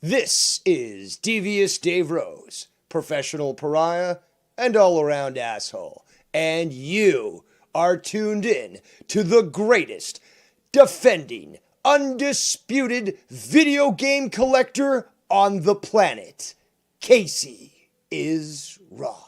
This is Devious Dave Rose, professional pariah and all around asshole. And you are tuned in to the greatest, defending, undisputed video game collector on the planet. Casey is Raw.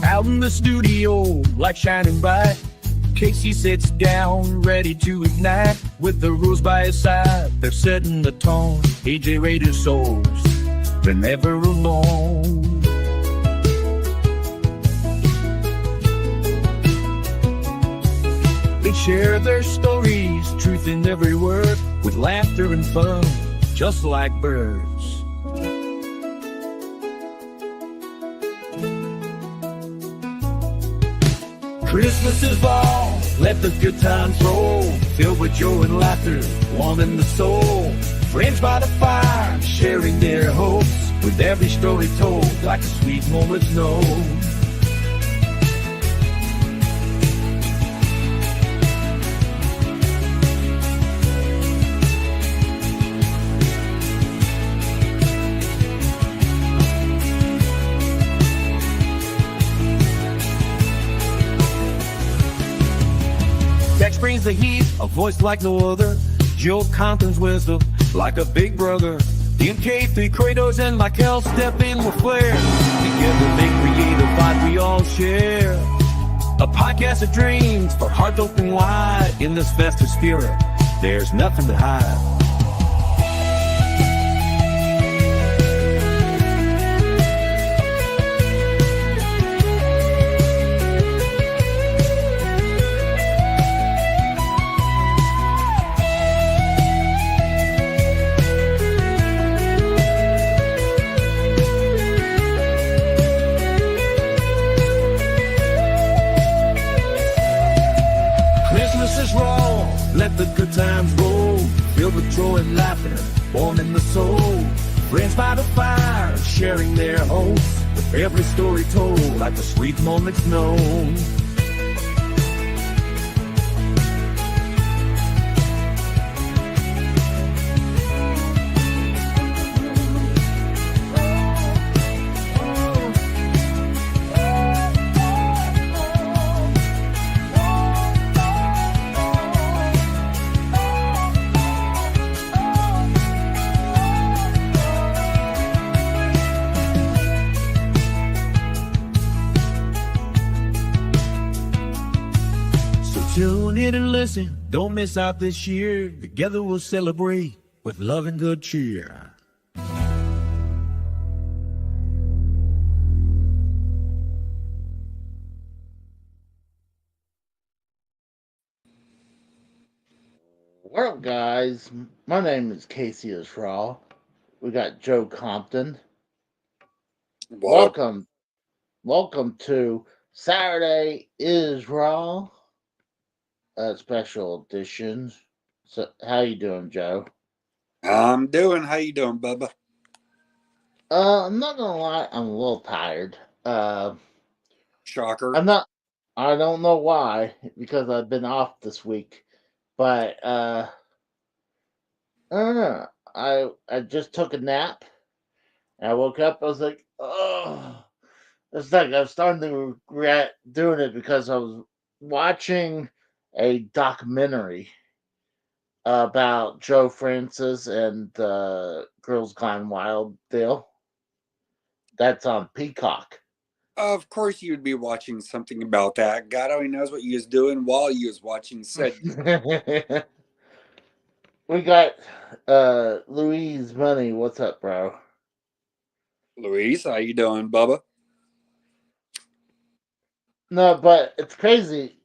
Out in the studio, light shining bright, Casey sits down, ready to ignite. With the rules by his side, they're setting the tone. AJ Raider souls, they're never alone. They share their stories, truth in every word, with laughter and fun, just like birds. Christmas is fall, let the good times roll, filled with joy and laughter, warming the soul. Friends by the fire, sharing their hopes, with every story told, like the sweet moments known. Dex brings the heat, a voice like no other. Joe Compton's wisdom, like a big brother. DMK3 Kratos and Michael step in with flair. Together they create a vibe we all share. A podcast of dreams for hearts open wide. In this festive spirit, there's nothing to hide. Christmas is raw, let the good times roll, filled with joy and laughter, warm in the soul. Friends by the fire, sharing their hopes, with every story told, like the sweet moments known. Tune in and listen, don't miss out this year. Together we'll celebrate with love and good cheer. Well, guys, my name is Casey is Raw. We got Joe Compton. Welcome to Saturday is Raw, special edition. So, how you doing, Joe? I'm doing. How you doing, Bubba? I'm not gonna lie, I'm a little tired. Shocker. I don't know why, because I've been off this week, but I don't know. I just took a nap, and I woke up. I was like, oh, it's like I was starting to regret doing it because I was watching a documentary about Joe Francis and the Girls Gone Wild deal. That's on Peacock. Of course, you'd be watching something about that. God only knows what you was doing while you was watching said. We got Louise Money. What's up, bro? Louise, how you doing, Bubba? No, but it's crazy.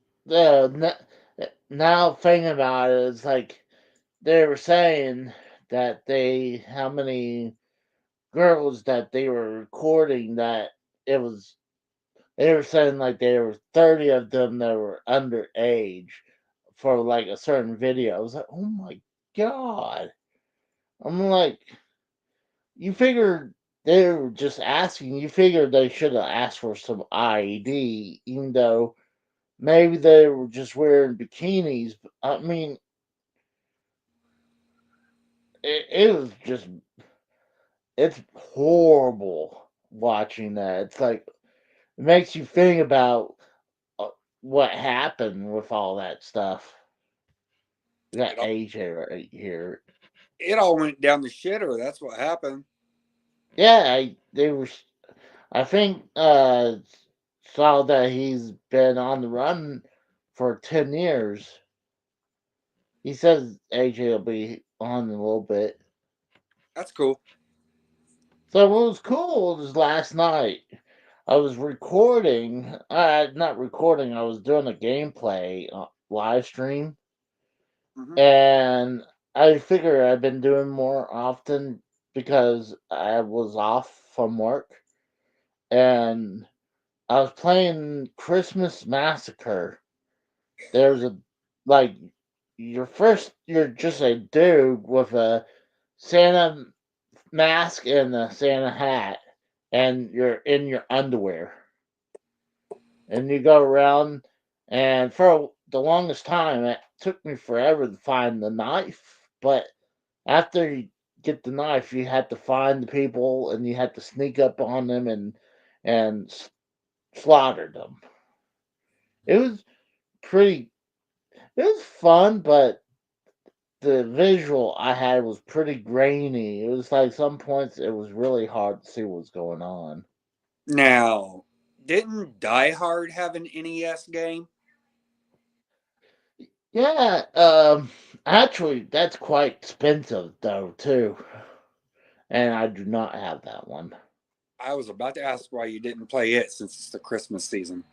Now thinking about it, it's like they were saying that how many girls that they were recording that it was they were saying like there were 30 of them that were underage for like a certain video. I was like, oh my god. I'm like, you figure they were just asking, you figure they should have asked for some IED, even though maybe they were just wearing bikinis. I mean, it was just, it's horrible watching that. It's like, it makes you think about uh, what happened with all that stuff. We got It all, AJ right here. it all went down the shitter. That's what happened. Yeah, they were. I think saw that he's been on the run for 10 years. He says AJ will be on in a little bit. That's cool. So what was cool was last night I was recording. Not recording. I was doing a gameplay live stream, Hmm. and I figure I've been doing more often because I was off from work, and I was playing Christmas Massacre. There's a like you're just a dude with a Santa mask and a Santa hat, and you're in your underwear, and you go around. And for the longest time, it took me forever to find the knife. But after you get the knife, you had to find the people, and you had to sneak up on them and slaughter them. It was pretty. It was fun, but the visual I had was pretty grainy. It was like some points it was really hard to see what was going on. Now, didn't Die Hard have an NES game? Yeah, actually, that's quite expensive though too, and I do not have that one. I was about to ask why you didn't play it since it's the Christmas season.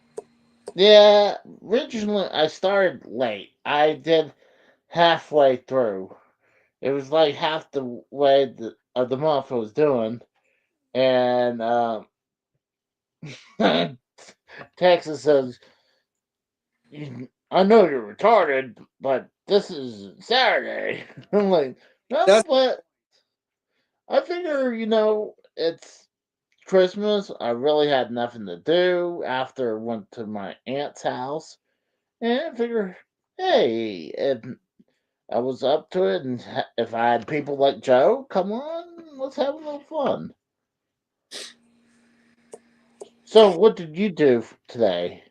Yeah, originally I started late. I did halfway through. It was like half the way of the month I was doing, and Texas says, I know you're retarded, but this is Saturday. I'm like, no, That's but I figure, it's Christmas. I really had nothing to do after I went to my aunt's house. And I figure, hey, if I was up to it, and if I had people like Joe, come on, let's have a little fun. So, what did you do today?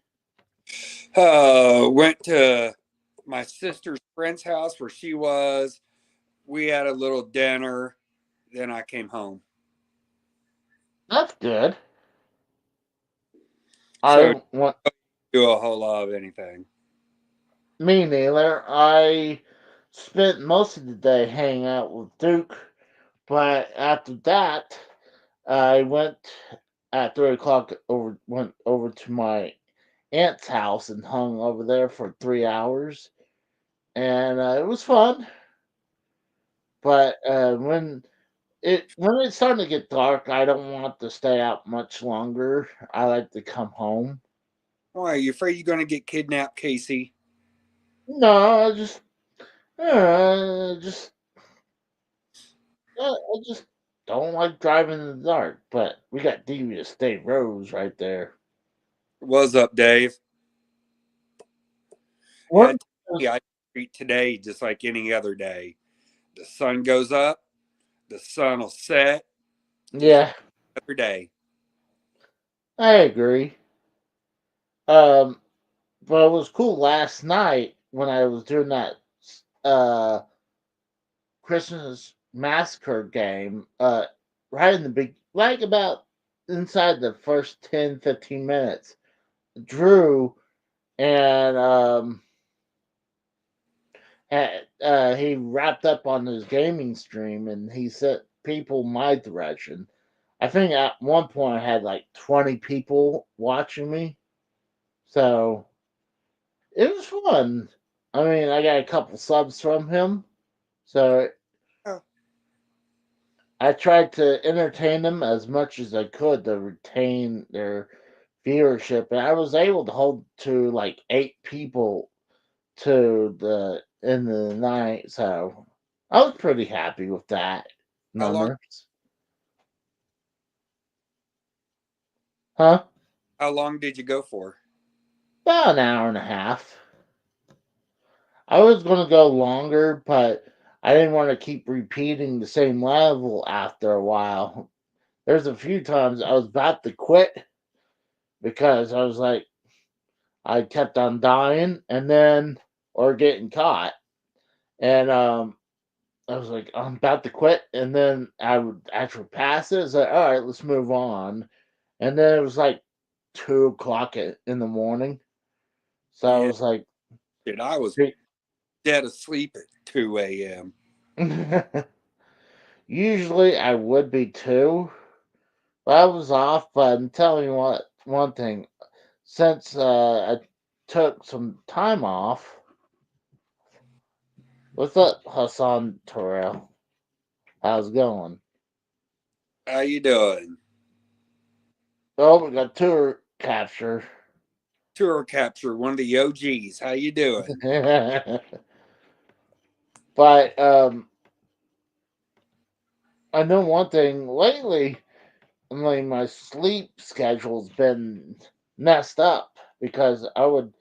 went to my sister's friend's house where she was. We had a little dinner. Then I came home. That's good. So I want do a whole lot of anything. Me neither. I spent most of the day hanging out with Duke, but after that, I went at 3 o'clock went over to my aunt's house and hung over there for 3 hours, and it was fun. But when it's starting to get dark, I don't want to stay out much longer. I like to come home. Why are you afraid you're going to get kidnapped, Casey? No, just I just don't like driving in the dark, but we got Devious State Roads right there. What's up, Dave? What? Yeah, I treat today just like any other day. The sun goes up, the sun will set, just Yeah, every day. I agree. Um, but it was cool last night when I was doing that uh Christmas Massacre game. Right in the big, like about inside the first 10-15 minutes, Drew and he wrapped up on his gaming stream and he sent people my direction. I think at one point I had like 20 people watching me. So it was fun. I mean, I got a couple subs from him. So Oh, I tried to entertain them as much as I could to retain their viewership, and I was able to hold to like 8 people to the end of the night, so I was pretty happy with that How long? numbers. Huh? How long did you go for? About an hour and a half. I was gonna go longer, but I didn't want to keep repeating the same level after a while. There's a few times I was about to quit because I was like, I kept on dying and then or getting caught. And I was like, I'm about to quit, and then I would actually pass it. It's like, all right, let's move on. And then it was like 2 o'clock in the morning. So I Yeah, was like, shit, I was dead asleep at 2 a.m. usually I would be too. But I was off, but I'm telling you what, one thing, since I took some time off, what's up, Hassan Terrell? How's it going? How you doing? Oh, we got tour capture. Tour capture, one of the OGs. How you doing? But I know one thing lately, like my sleep schedule's been messed up because I would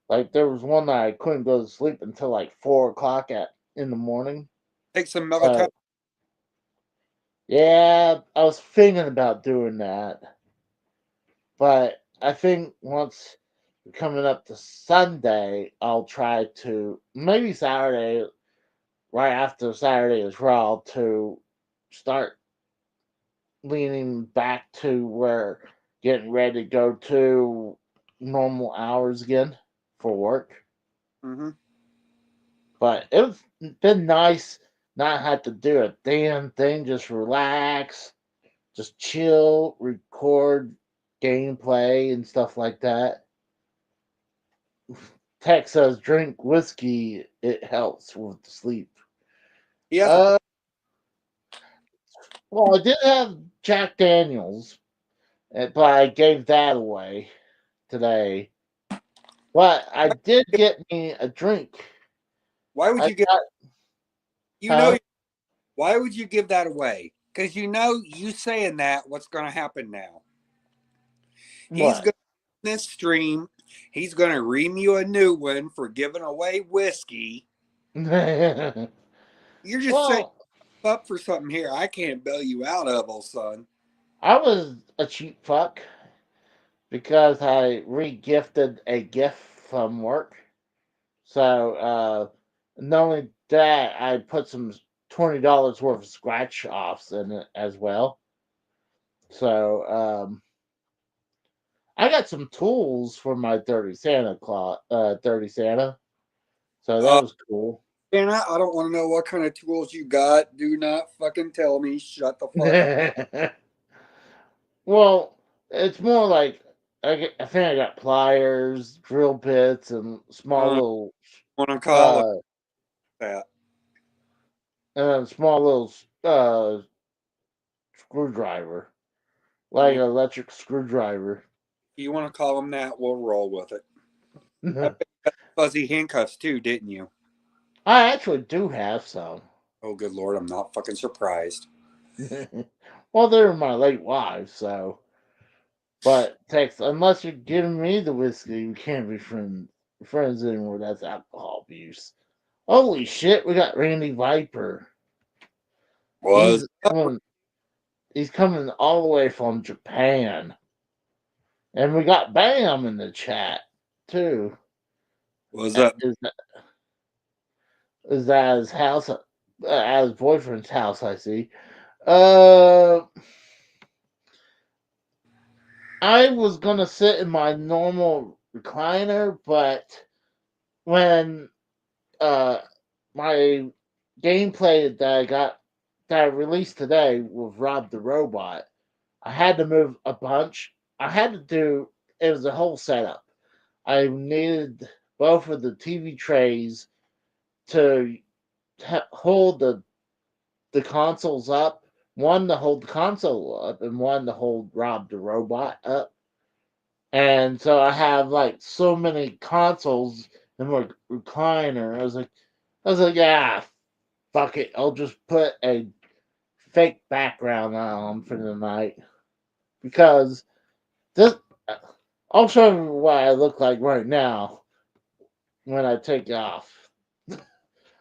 like there was one night I couldn't go to sleep until like 4 o'clock in the morning. Take some melatonin. So yeah, I was thinking about doing that, but I think once we're coming up to Sunday, I'll try to maybe Saturday, right after Saturday as well, to start leaning back to where getting ready to go to normal hours again for work. Mm-hmm. But it's been nice not have to do a damn thing, just relax, just chill, record gameplay and stuff like that. Tech says drink whiskey, it helps with the sleep. He has a. Uh, well, I did have Jack Daniels, but I gave that away today. But I did get me a drink. Why would I you give? got, You know, huh? why would you give that away? Because you know, you saying that, what's going to happen now? He's What? going to this stream. He's going to ream you a new one for giving away whiskey. You're just setting Well, up for something here I can't bail you out of, old son. I was a cheap fuck because I re-gifted a gift from work. So not only that, I put some $20 worth of scratch offs in it as well. So I got some tools for my 30 Santa. So that Uh, was cool. and I don't want to know what kind of tools you got. Do not fucking tell me. Shut the fuck up. Well, it's more like I think I got pliers, drill bits, and small Uh, little want to call it uh that? small little screwdriver, like Yeah. an electric screwdriver. You want to call them that? We'll roll with it. I bet you got fuzzy handcuffs too, didn't you? I actually do have some. Oh, good lord, I'm not fucking surprised. Well, they're my late wife, so. But Tex, unless you're giving me the whiskey, we can't be friends anymore. That's alcohol abuse. Holy shit, we got Randy Viper. Was He's coming. He's coming all the way from Japan, and we got Bam in the chat too. was up? Is that his house? At his boyfriend's house, I see. Uh, I was gonna sit in my normal recliner, but when uh my gameplay that I released today with Rob the Robot, I had to move a bunch. I had to do it was a whole setup. I needed both of the TV trays to hold the consoles up one to hold the console up and one to hold Rob the robot up. And so I have like so many consoles in my recliner. I was like, yeah, fuck it. I'll just put a fake background on for the night because this. I'll show you what I look like right now when I take off.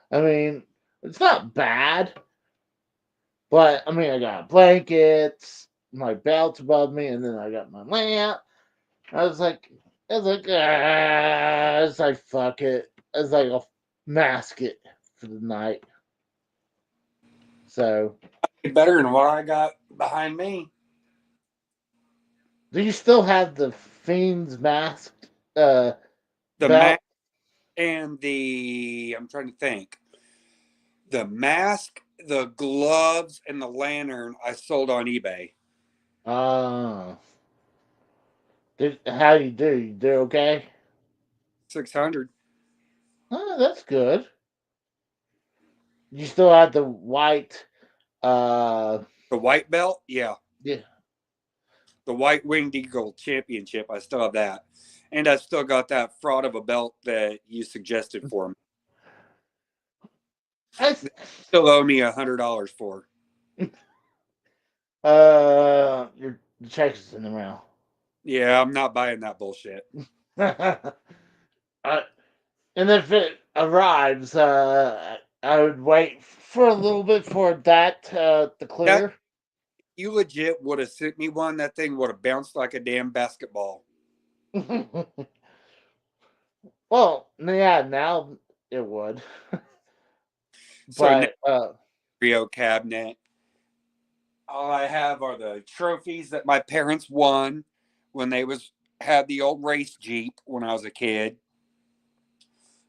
I mean, it's not bad, but I mean, I got blankets, my belt above me, and then I got my lamp. I was like, it's like, fuck it. It's like, I'll mask it for the night. So, Better than what I got behind me. do you still have the Fiend's mask The belt? mask and I'm trying to think. The mask, the gloves, and the lantern I sold on eBay. Uh, how you do? You do okay? 600. Oh, that's good. You still have the white, The white belt, yeah. yeah. The White Winged Eagle Championship, I still have that. And I still got that fraud of a belt that you suggested for me. I, Still owe me $100 for. your the check is in the mail. Yeah, I'm not buying that bullshit. And if it arrives, I would wait for a little bit for that to That clear. you legit would have sent me one. That thing would have bounced like a damn basketball. Well, yeah, now it would. So now, But Rio cabinet. All I have are the trophies that my parents won when they had the old race Jeep when I was a kid.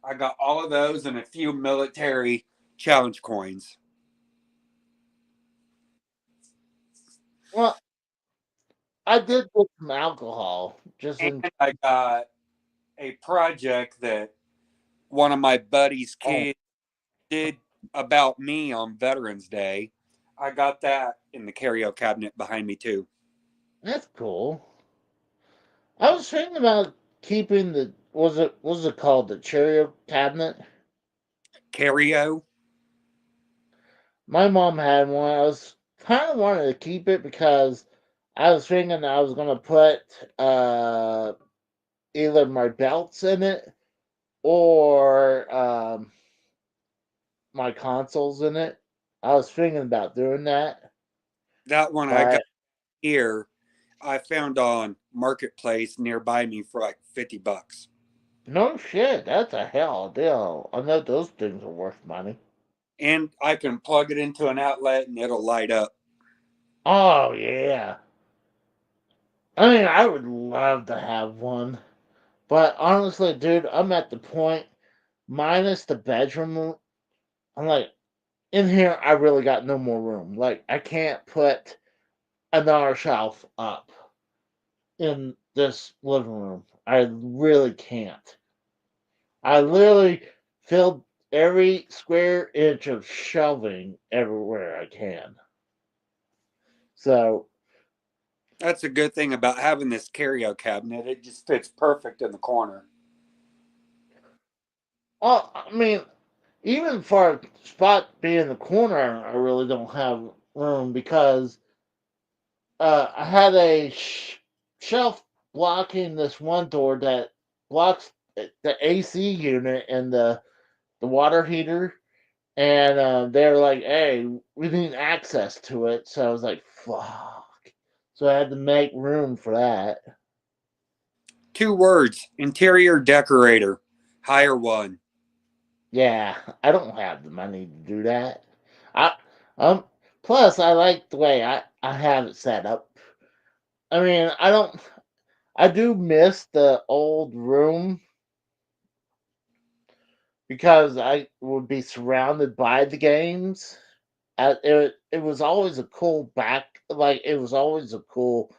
I got all of those and a few military challenge coins. well, I did get some alcohol just And in. I got a project that one of my buddy's Oh, kids did about me on Veterans Day. I got that in the carryout cabinet behind me too. that's cool. I was thinking about keeping the was it called the Cheerio cabinet? Carryo? My mom had one. I was kind of wanted to keep it because I was thinking I was gonna put either my belts in it or my consoles in it. I was thinking about doing that, That one I got but here, I found on Marketplace nearby me for like $50. no shit, that's a hell of a deal. I know those things are worth money. And I can plug it into an outlet and it'll light up. Oh yeah. I mean, I would love to have one. But honestly, dude, I'm at the point, minus the bedroom, I'm like, in here, I really got no more room. Like, I can't put another shelf up in this living room. I really can't. I literally filled every square inch of shelving everywhere I can. So, That's a good thing about having this carryout cabinet. It just fits perfect in the corner. I mean, even for a spot being in the corner, I really don't have room because I had a shelf blocking this one door that blocks the AC unit and the water heater, and they're like, "Hey, we need access to it." So I was like, "Fuck!" So I had to make room for that. 2 words: interior decorator. Hire one. Yeah, I don't have the money to do that. I um. Plus, I like the way I have it set up. I mean, I don't. I do miss the old room because I would be surrounded by the games. It was always a cool it was always a cool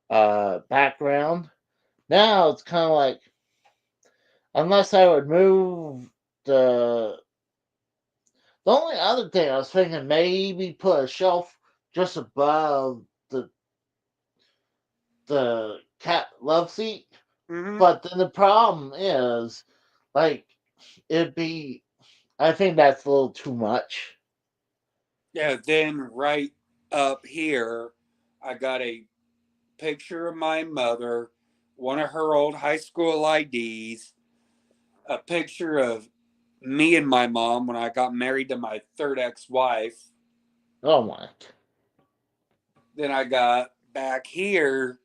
background. Now it's kind of like unless I would move the the only other thing I was thinking maybe put a shelf just above the cat love seat. Hmm. But then the problem is, like, it'd be. I think that's a little too much. Yeah, then right up here, I got a picture of my mother, one of her old high school IDs, a picture of me and my mom when I got married to my third ex wife. Oh my. Then I got back here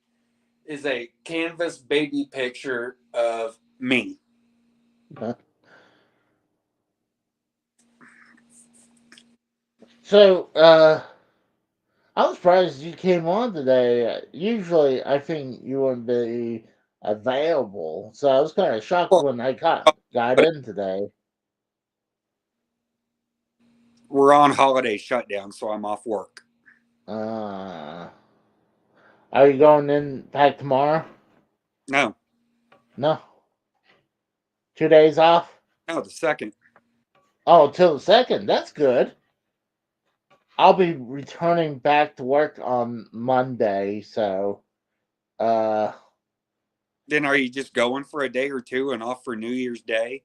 is a canvas baby picture of me. So, I'm surprised you came on today. Usually, I think you wouldn't be available. So I was kind of shocked Well, when I got in today. we're on holiday shutdown, so I'm off work. Uh, are you going in back tomorrow? No, No. 2 days off? no, the second. Oh, till the second. That's good. I'll be returning back to work on Monday, so uh Then are you just going for a day or two and off for New Year's Day?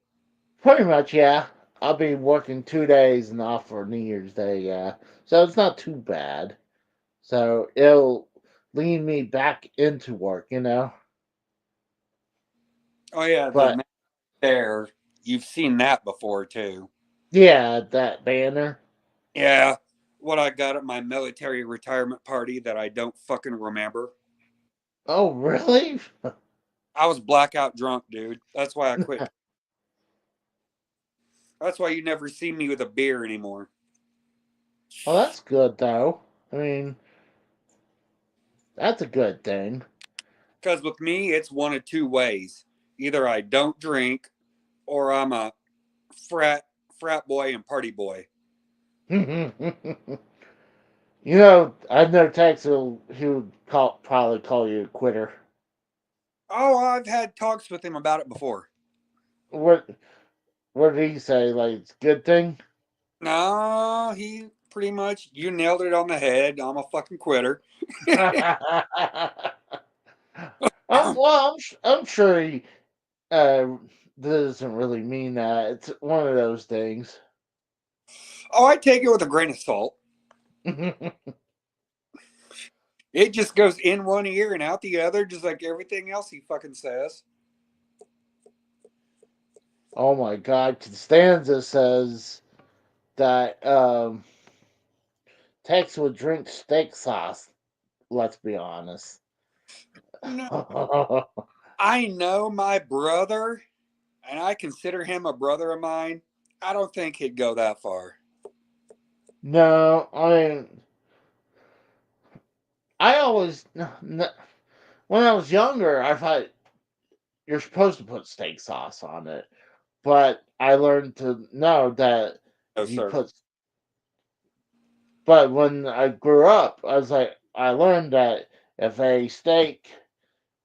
pretty much yeah. I'll be working 2 days and off for New Year's Day, yeah. So it's not too bad. So it'll lead me back into work. Oh yeah, the But man there. You've seen that before too. yeah, that banner. Yeah, what I got at my military retirement party that I don't fucking remember. Oh, really? I was blackout drunk, dude. That's why I quit. That's why you never see me with a beer anymore. Well, that's good though. I mean, that's a good thing. Because with me, it's one of two ways. Either I don't drink, or I'm a frat boy and party boy. I've known Tex who probably call you a quitter. Oh, I've had talks with him about it before. What what did he say? Like it's a good thing? No, he pretty much you nailed it on the head. I'm a fucking quitter. I'm sure he uh, doesn't really mean that. It's one of those things. Oh, I take it with a grain of salt. It just goes in one ear and out the other, just like everything else he fucking says. Oh my God! Constanza says that Tex would drink steak sauce. Let's be honest. No, I know my brother, and I consider him a brother of mine. I don't think he'd go that far. No, I mean, I always when I was younger, I thought you're supposed to put steak sauce on it, but I learned to know that No, if you sir. put. But when I grew up, I learned that if a steak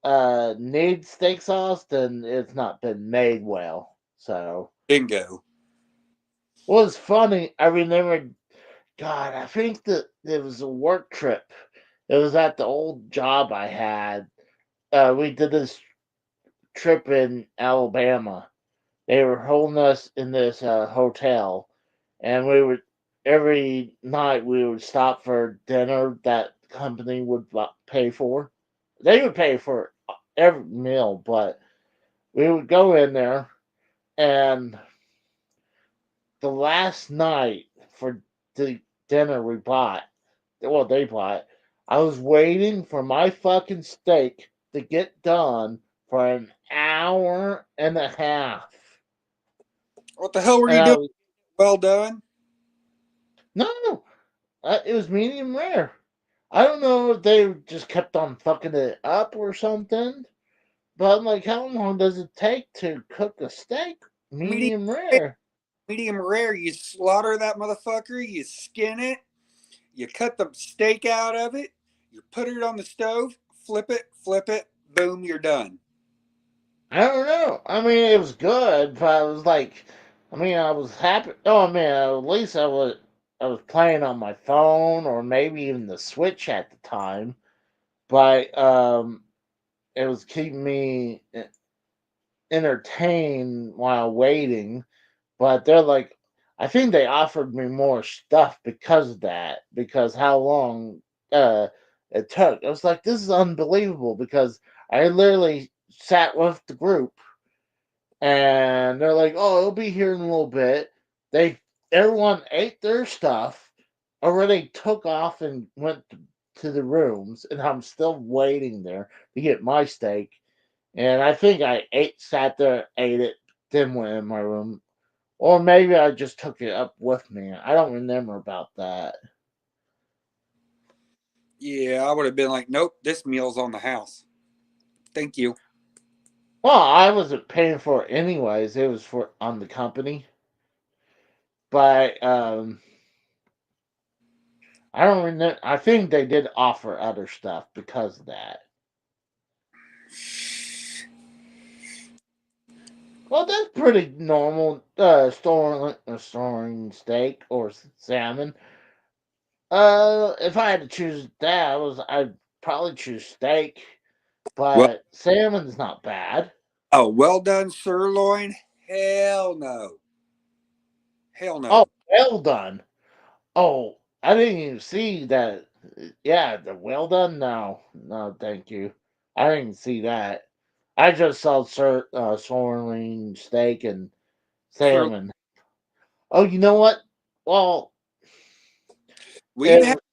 needs steak sauce, then it's not been made well. So, Bingo. what was funny, I remember, God, I think that it was a work trip. It was at the old job I had. We did this trip in Alabama. They were holding us in this hotel, and we would every night we would stop for dinner that company would pay for. They would pay for every meal, but we would go in there, and the last night for the dinner we bought, well, they bought, I was waiting for my fucking steak to get done for an hour and a half. What the hell were And you I doing? was, Well done. no, it was medium rare. I don't know if they just kept on fucking it up or something, but I'm like, how long does it take to cook a steak? Medium, Medium rare. medium rare. You slaughter that motherfucker. You skin it. You cut the steak out of it. You put it on the stove. Flip it. Boom, you're done. I don't know. I mean, it was good, but I was like, I mean, I was happy. Oh man, at least I was. I was playing on my phone or maybe even the Switch at the time, but it was keeping me entertained while waiting. But they're like, I think they offered me more stuff because of that, because how long uh, it took. I was like, this is unbelievable because I literally sat with the group and they're like, "Oh, it'll be here in a little bit." They Everyone ate their stuff, already took off and went to the rooms, and I'm still waiting there to get my steak. And I think I sat there, ate it, then went in my room, or maybe I just took it up with me. I don't remember about that. Yeah, I would have been like, nope, this meal's on the house. Thank you. Well, I wasn't paying for it anyways. It was for on the company, but I don't remember. I think they did offer other stuff because of that. Well, that's pretty normal. Storing steak or salmon. If I had to choose that, I'd probably choose steak, Well, but salmon's not bad. oh, well done sirloin? Hell no. Hell Oh, no. well done. Oh, I didn't even see that. Yeah, the well done. No, no, thank you. I didn't see that. I just saw sirloin steak and Sir, salmon. Oh, you know what? Well, we've had it,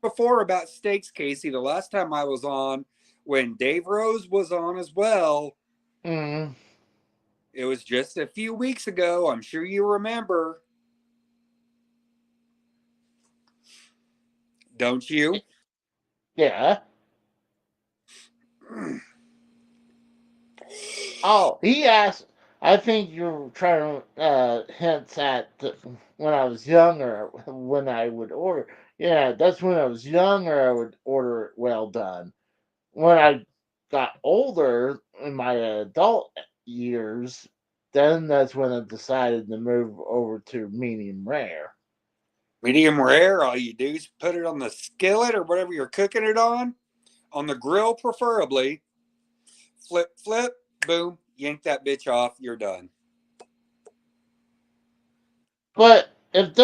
before about steaks, Casey. The last time I was on, when Dave Rose was on as well, mm, it was just a few weeks ago. I'm sure you remember. Don't you? yeah. Oh, he asked. I think you're trying to hint at when I was younger, when I would order. Yeah, that's when I was younger. I would order it well done. When I got older in my adult years, then that's when I decided to move over to medium rare. Medium rare, all you do is put it on the skillet or whatever you're cooking it on the grill preferably. Flip, flip, boom, yank that bitch off, you're done. But if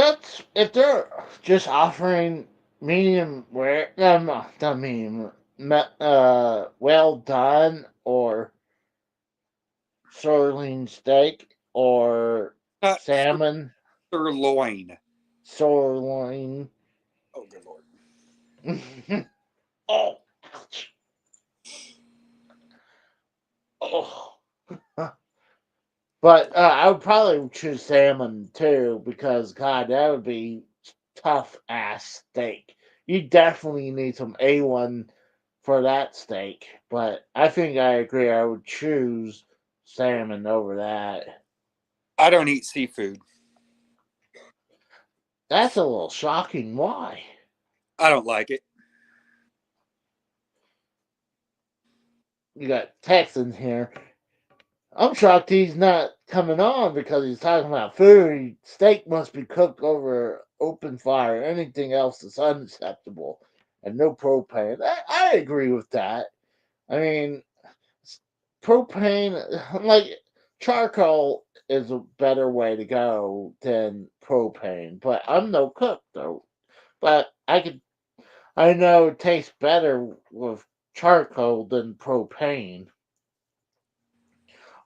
they're just offering medium rare, no, not medium, well done or sirloin steak or Not salmon sirloin. sirloin. Oh, good lord. Oh, ouch. Oh. But I would probably choose salmon too because God, that would be tough ass steak. You definitely need some A1 for that steak. But I think I agree. I would choose salmon over that. I don't eat seafood. That's a little shocking. Why? I don't like it. You got Texans here. I'm shocked he's not coming on because he's talking about food. Steak must be cooked over open fire. Anything else is unacceptable and no propane. I agree with that. I mean, propane, like charcoal, is a better way to go than propane. But I'm no cook though. But I know it tastes better with charcoal than propane.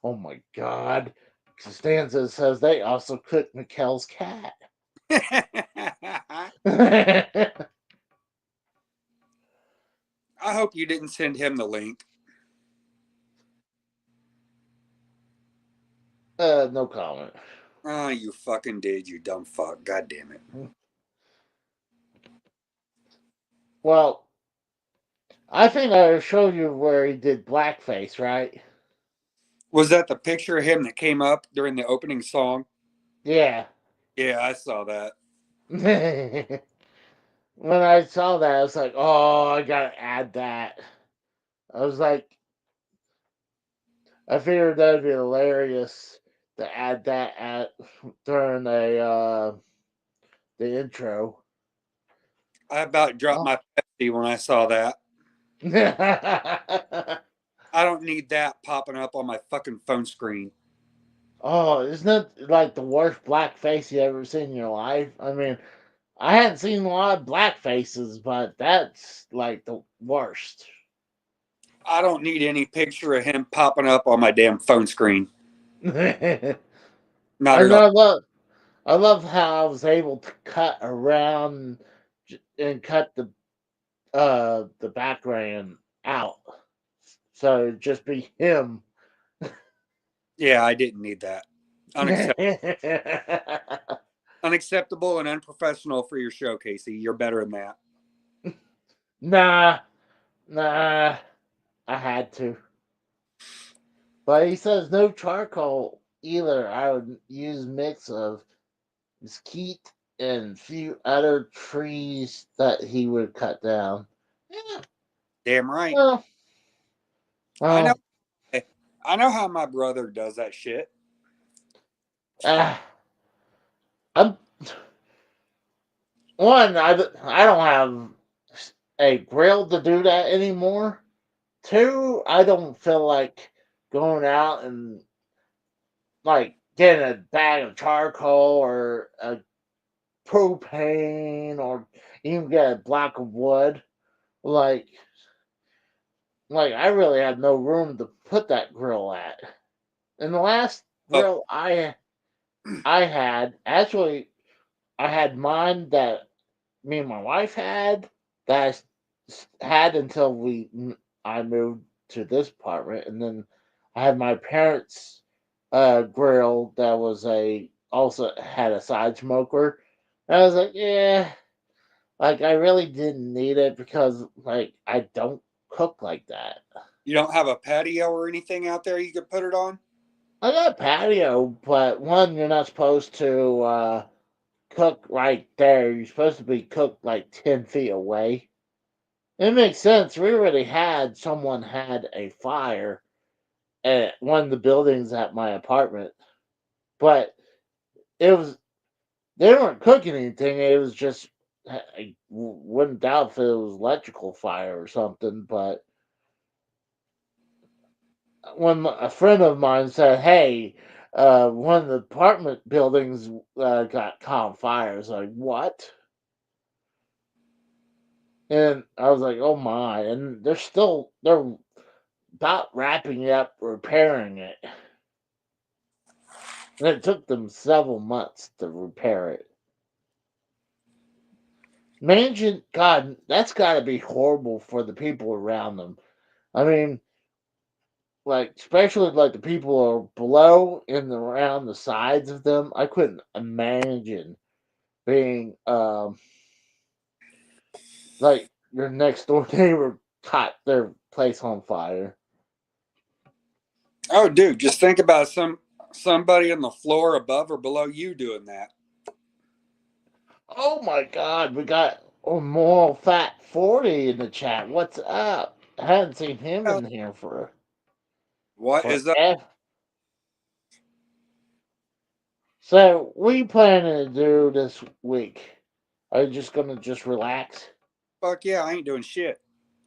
Oh my God. Costanza says they also cooked Mikkel's cat. I hope you didn't send him the link. No comment. Oh, you fucking did, you dumb fuck. God damn it. Well, I think I showed you where he did blackface, right? Was that the picture of him that came up during the opening song? Yeah. Yeah, I saw that. When I saw that, I was like, oh, I gotta add that. I was like, I figured that'd be hilarious to add that at during a the intro. I about dropped Oh. my Pepsi when I saw that. I don't need that popping up on my fucking phone screen. Oh, isn't it like the worst black face you ever seen in your life? I mean, I hadn't seen a lot of black faces, but that's like the worst. I don't need any picture of him popping up on my damn phone screen. I Not at all. know. I love how I was able to cut around and cut the background out, so it'd just be him. Yeah, I didn't need that. Unacceptable and unprofessional for your show, Casey. You're better than that. Nah, I had to. But he says no charcoal either. I would use mix of mesquite and a few other trees that he would cut down. Yeah. Damn right. Well, I know. well, I know how my brother does that shit. I'm one. I don't have a grill to do that anymore. Two, I don't feel like going out and like getting a bag of charcoal or a propane or even get a block of wood. Like I really had no room to put that grill at. And the last Oh, grill I had, actually I had mine that me and my wife had, that I had until I moved to this apartment, and then I had my parents' grill that was also had a side smoker. And I was like, yeah, like I really didn't need it because like I don't cook like that. you don't have a patio or anything out there you could put it on? I got a patio, but one, you're not supposed to cook right there. You're supposed to be cooked like 10 feet away. It makes sense. We already had someone had a fire at one of the buildings at my apartment, but it was they weren't cooking anything. It was just I wouldn't doubt if it was electrical fire or something. But when a friend of mine said, "Hey, one of the apartment buildings got caught on fire," I was like, "What?" And I was like, "Oh my!" And they're about wrapping up repairing it. And it took them several months to repair it. Imagine, God, that's got to be horrible for the people around them. I mean, like, especially like the people who are below and around the sides of them. I couldn't imagine being, like, your next door neighbor caught their place on fire. Oh, dude, just think about somebody on the floor above or below you doing that. Oh my God, we got a Moral Fat 40 in the chat. What's up? I hadn't seen him in here What is that? forever. So, what are you planning to do this week? Are you just gonna just relax? Fuck yeah, I ain't doing shit.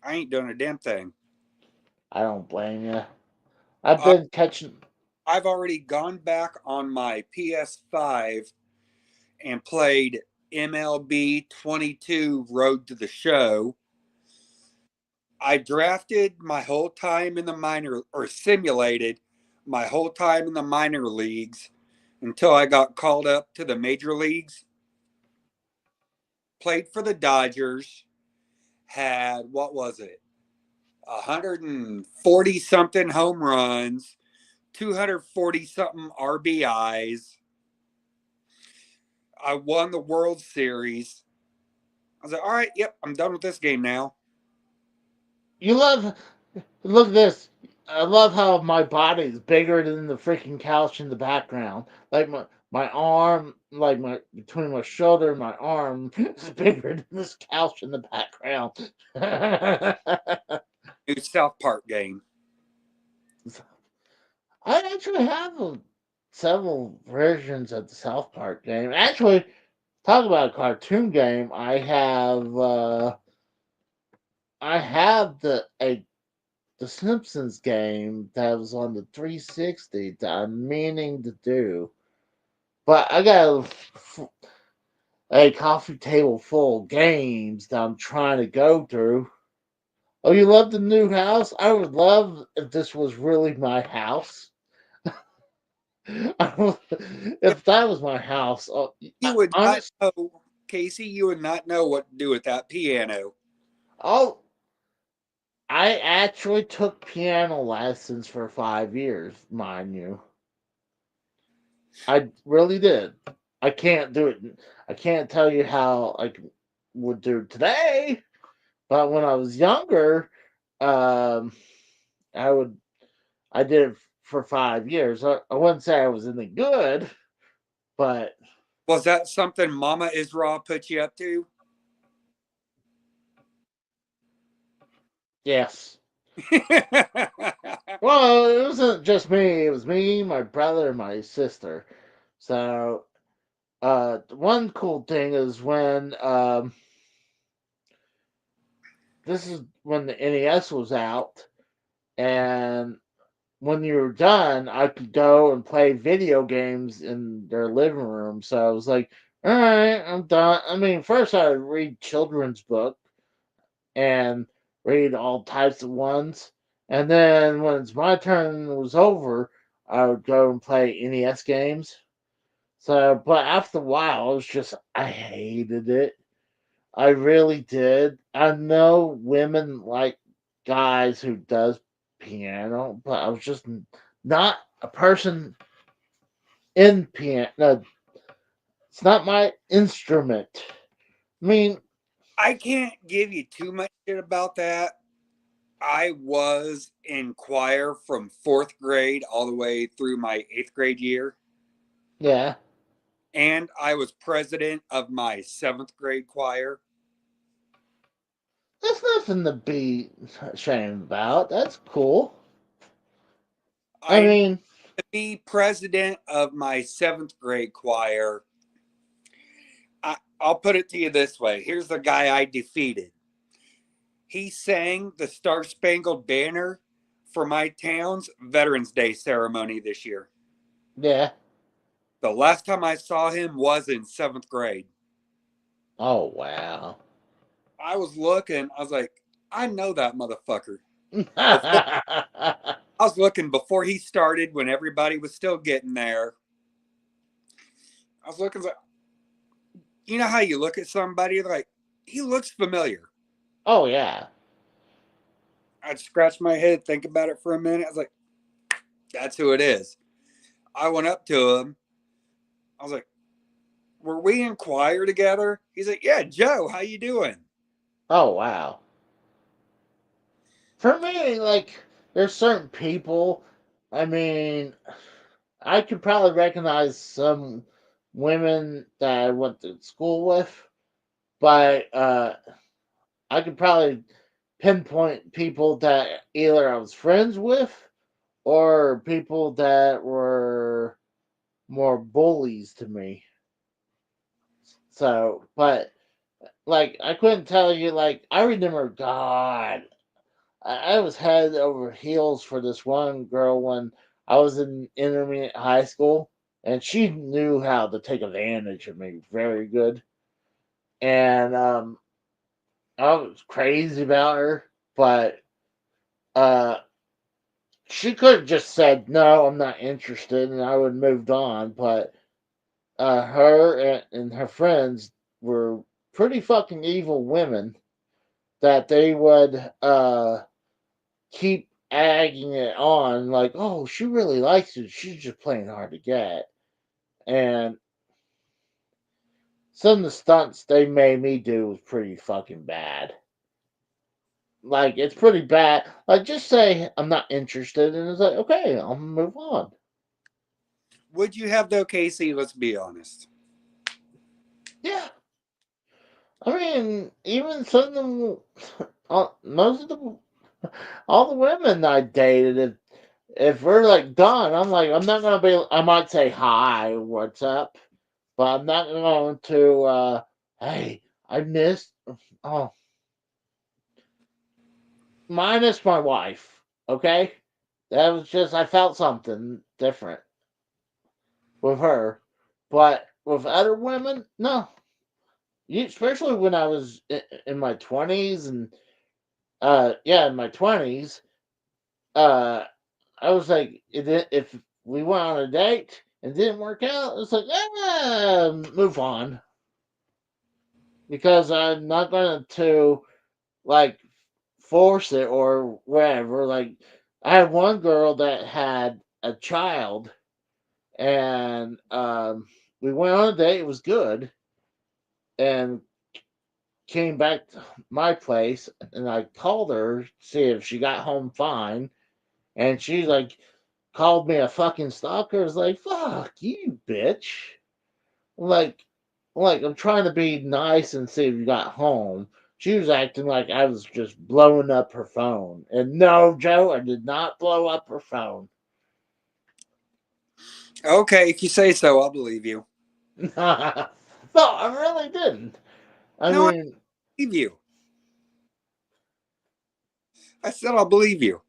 I ain't doing a damn thing. I don't blame you. I've I, been catching. I've already gone back on my PS5 and played MLB 22 Road to the Show. I drafted my whole time in the minor, or simulated my whole time in the minor leagues until I got called up to the major leagues. Played for the Dodgers, had, what was it, 140 something home runs, 240 something RBIs. I won the World Series. I was like, all right, yep, I'm done with this game now. You love. Look at this. I love how my body is bigger than the freaking couch in the background. Like my arm, like my between my shoulder and my arm is bigger than this couch in the background. New South Park game. I actually have several versions of the South Park game. Actually, talk about a cartoon game. I have the Simpsons game that was on the 360 that I'm meaning to do, but I got a coffee table full of games that I'm trying to go through. Oh, you love the new house? I would love if this was really my house. If that was my house, You would not honest, know, Casey, you would not know what to do with that piano. oh, I actually took piano lessons for 5 years, mind you. I really did. I can't do it. I can't tell you how would do today, but when I was younger, um, I would. I did it for 5 years. I wouldn't say I was any good, but Was that something Mama Israel put you up to? yes. Well, it wasn't just me. It was me, my brother, and my sister. So, one cool thing is when this is when the NES was out, and when you were done, I could go and play video games in their living room. So I was like, all right, I'm done. I mean, first I would read children's book and read all types of ones. And then when it's my turn was over, I would go and play NES games. So, but after a while, it was just, I hated it. I really did. I know women like guys who does piano, but I was just not a person in piano. No, it's not my instrument. I mean, I can't give you too much shit about that. I was in choir from fourth grade all the way through my eighth grade year. yeah, And I was president of my seventh grade choir. that's nothing to be ashamed about. That's cool. I I mean, to be president of my seventh grade choir. I'll put it to you this way. Here's the guy I defeated. He sang the Star Spangled Banner for my town's Veterans Day ceremony this year. yeah. The last time I saw him was in seventh grade. Oh, wow. I was looking, I was like, I know that motherfucker. Before I was looking before he started when everybody was still getting there. I was looking like, you know how you look at somebody like he looks familiar. Oh, yeah. I'd scratch my head, think about it for a minute. I was like, that's who it is. I went up to him. I was like, were we in choir together? He's like, yeah, Joe, how you doing? Oh, wow. For me, like, there's certain people. I mean, I could probably recognize some women that I went to school with, but I could probably pinpoint people that either I was friends with or people that were more bullies to me. So, but like, I couldn't tell you, like, I remember, God, I was head over heels for this one girl when I was in intermediate high school, and she knew how to take advantage of me very good. And I was crazy about her, but uh, she could have just said no, I'm not interested, and I would have moved on. But her and her friends were pretty fucking evil women that they would keep egging it on, like, oh, she really likes you. She's just playing hard to get. And some of the stunts they made me do was pretty fucking bad. Like, it's pretty bad. Like, just say I'm not interested, and it's like, okay, I'll move on. Would you have though, Casey? Let's be honest. Yeah. I mean, even some of them, most of the, all the women I dated, if we're like done, I'm like, I'm not gonna be. I might say hi, what's up, but I'm not going to. Hey, I missed. Oh, minus my wife. Okay, that was just I felt something different with her, but with other women, no. Especially when I was in my 20s and yeah, in my 20s, uh, I was like, if we went on a date and it didn't work out, it's like, move on because I'm not going to like force it or whatever. Like, I had one girl that had a child, and we went on a date. It was good, and came back to my place, and I called her to see if she got home fine, and she like called me a fucking stalker. I was like, "Fuck you, bitch!" Like, like I'm trying to be nice and see if you got home. She was acting like I was just blowing up her phone, and no, Joe, I did not blow up her phone. Okay, if you say so, I'll believe you. No, I really didn't. I No, I mean, believe you. I said I'll believe you.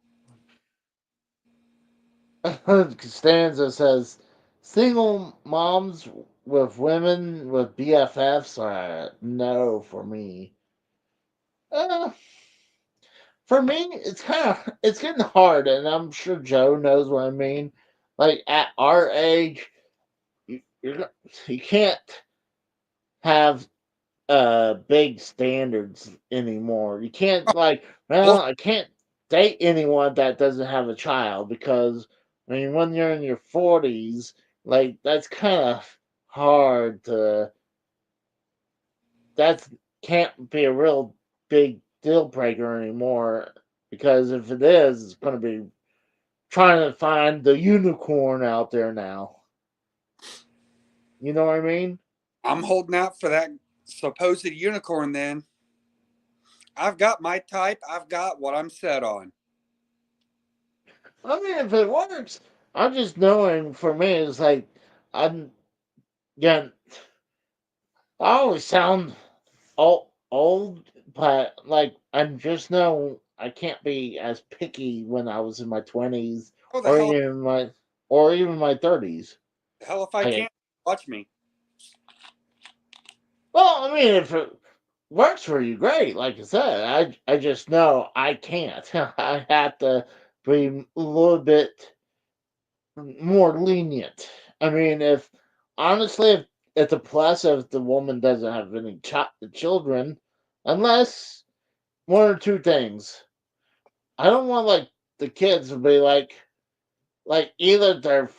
Costanza says single moms with women with BFFs are no for me. Uh, for me, it's getting hard, and I'm sure Joe knows what I mean. Like at our age, you can't have big standards anymore. You can't like, well, Well, I can't date anyone that doesn't have a child because I mean when you're in your 40s, like that's kind of hard to that can't be a real big deal breaker anymore because if it is, it's going to be trying to find the unicorn out there now. You know what I mean? I'm holding out for that supposed unicorn then. I've got my type. I've got what I'm set on. I mean, if it works, I'm just knowing for me, it's like I'm yeah, I always sound old, but like I just know I can't be as picky when I was in my 20s Oh, or even my 30s. the hell if I Like, can't watch me. well, I mean, if it works for you, great. Like I said, I just know I can't. I have to be a little bit more lenient. I mean, if honestly, if it's a plus if the woman doesn't have any children, unless one or two things. I don't want like the kids to be like either they're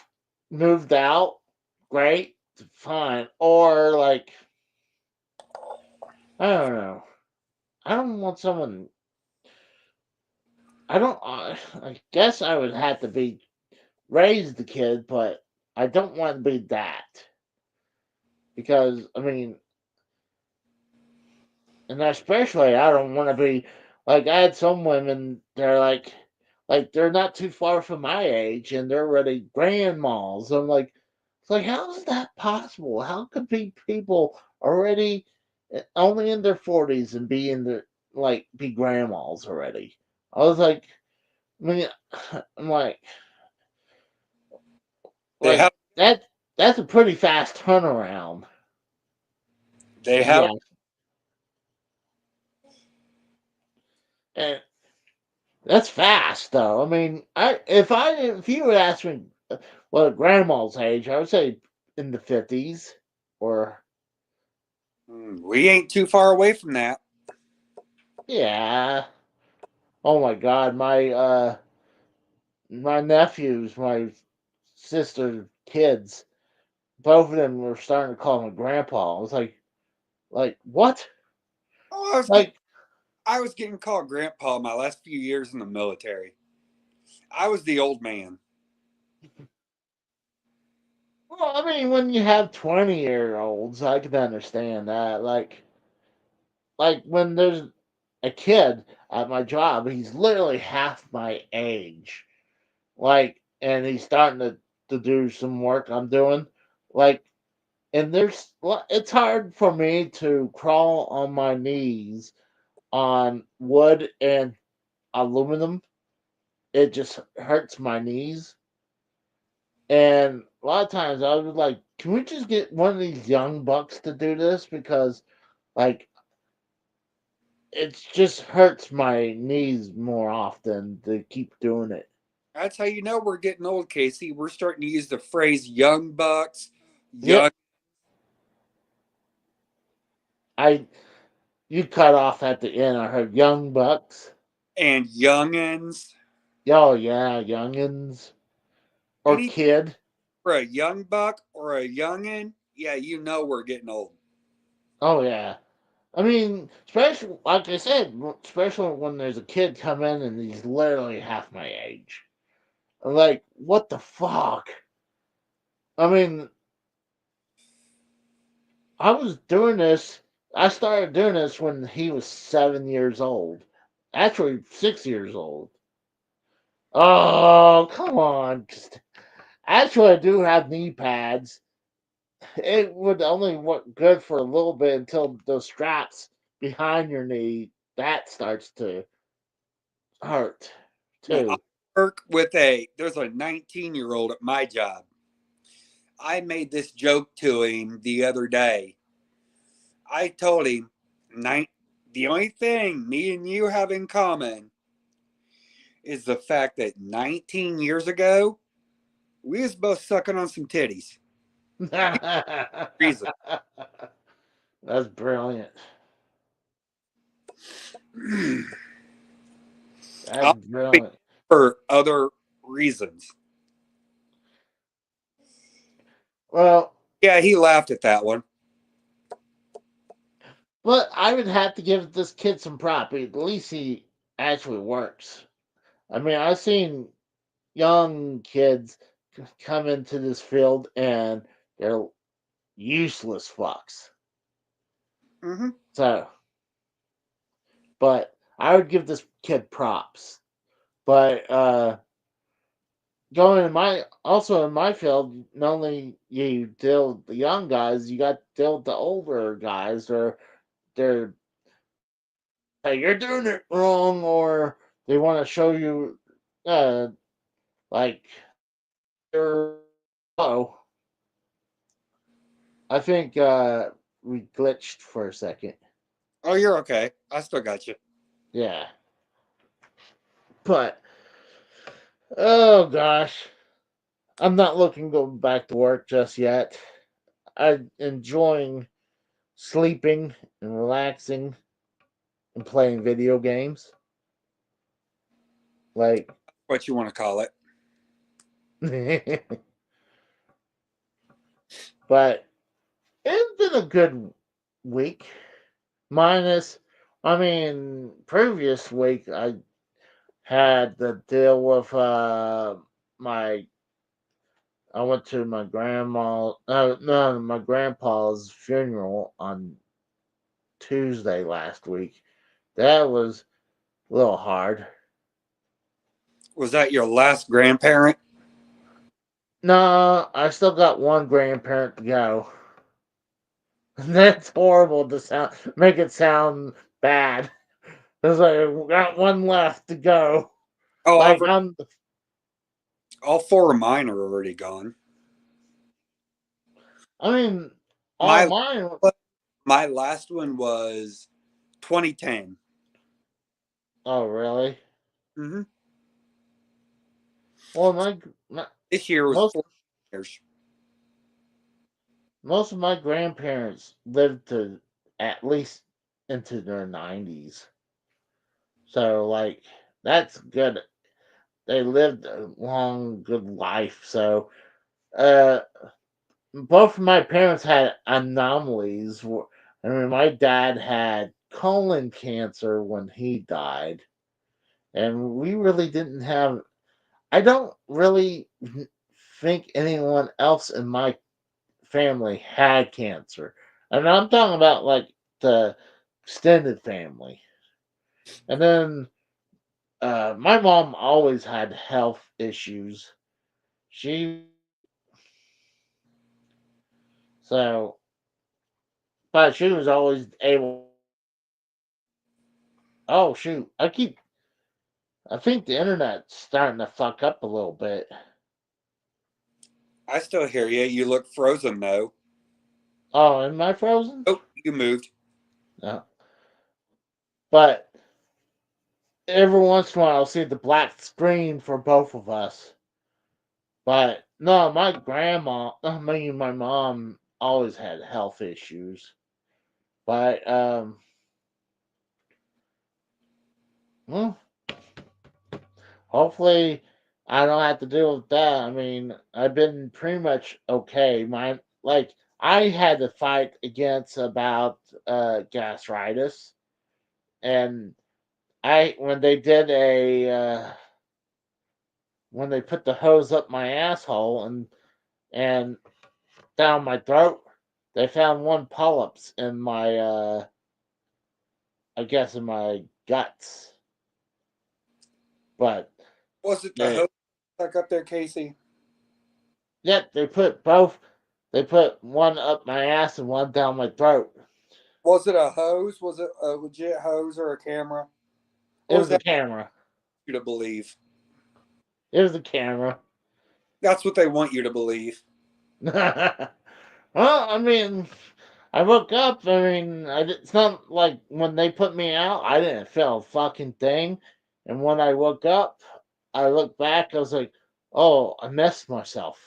moved out, great, fine, or like I don't know. I don't want someone. I don't. I guess I would have to be raise the kid, but I don't want to be that because I mean, and especially I don't want to be like I had some women. They're like they're not too far from my age, and they're already grandmas. I'm like, it's like how is that possible? How could be people already only in their 40s and be in the like be grandmas already? I was like, I mean, I'm They have like that. That's a pretty fast turnaround. they have Yeah, and that's fast, though. I mean, if you would ask me what grandma's age, I would say in the 50s or we ain't too far away from that. yeah. Oh my God, my nephews, my sister's kids, both of them were starting to call me grandpa. I was like what? Oh, Like, I was getting called grandpa my last few years in the military. I was the old man. well, I mean, when you have 20-year-olds, I can understand that. Like when there's a kid at my job, he's literally half my age. Like, and he's starting to do some work I'm doing. Like, and it's hard for me to crawl on my knees on wood and aluminum. It just hurts my knees. And a lot of times I was like, can we just get one of these young bucks to do this? Because like it just hurts my knees more often to keep doing it. That's how you know we're getting old, Casey. We're starting to use the phrase young bucks, young Yep. I You cut off at the end. I heard young bucks. and youngins. Oh yeah, youngins or Any kid. for a young buck or a youngin, yeah, you know we're getting old. Oh yeah. I mean, especially like I said, especially when there's a kid come in and he's literally half my age. I'm like, what the fuck? I mean, I was doing this. I started doing this when he was 7 years old. Actually, 6 years old. Oh, come on. Actually, I do have knee pads. It would only work good for a little bit until those straps behind your knee that starts to hurt Well, I too. work with there's a 19-year-old at my job. I made this joke to him the other day. I told him, the only thing me and you have in common is the fact that 19 years ago, we was both sucking on some titties. Reason. That's brilliant. That's I'll speak brilliant. for other reasons. Well, Yeah, he laughed at that one. but I would have to give this kid some prop. At least he actually works. I mean, I've seen young kids come into this field and they're useless fucks. Mm-hmm. So, but I would give this kid props. But going in my also in my field, not only you deal with the young guys, you got to deal with the older guys, or they're hey, you're doing it wrong, or they want to show you uh like they're oh. I think we glitched for a second. Oh, you're okay. I still got you. Yeah. But oh gosh. I'm not looking to go back to work just yet. I'm enjoying sleeping and relaxing and playing video games. Like, What you want to call it? but it's been a good week. Minus, I mean, previous week I had to deal with my. I went to my grandma. No, my grandpa's funeral on Tuesday last week. That was a little hard. Was that your last grandparent? No, I still got one grandparent to go. That's horrible to sound. Make it sound bad. It's like we got one left to go. Oh, Like I'm. all four of mine are already gone. I mean, all My mine. my last one was 2010. Oh, really? Mm-hmm. Well, my This year was most 4 years. most of my grandparents lived to at least into their 90s. So like that's good. They lived a long, good life. So uh both of my parents had anomalies. I mean, my dad had colon cancer when he died, and we really didn't have. I don't really think anyone else in my family had cancer, and I'm talking about like the extended family. And then my mom always had health issues. She So, but she was always able. Oh shoot! I think the internet's starting to fuck up a little bit. I still hear you. You look frozen though. Oh, am I frozen? Oh, you moved. No. But every once in a while, I'll see the black screen for both of us. But no, my mom always had health issues. But well, hopefully I don't have to deal with that. I mean, I've been pretty much okay. I had to fight against about gastritis, and I when they put the hose up my asshole and down my throat, they found one polyps in my I guess in my guts. But Was it the they hose stuck up there, Casey? yet they put both. They put one up my ass and one down my throat. Was it a hose? Was it a legit hose or a camera? It Or is was a that camera. you to believe? It was a camera. That's what they want you to believe. Well, I mean, I woke up. I mean, it's not like when they put me out, I didn't feel a fucking thing. And when I woke up, I looked back. I was like, "Oh, I missed myself."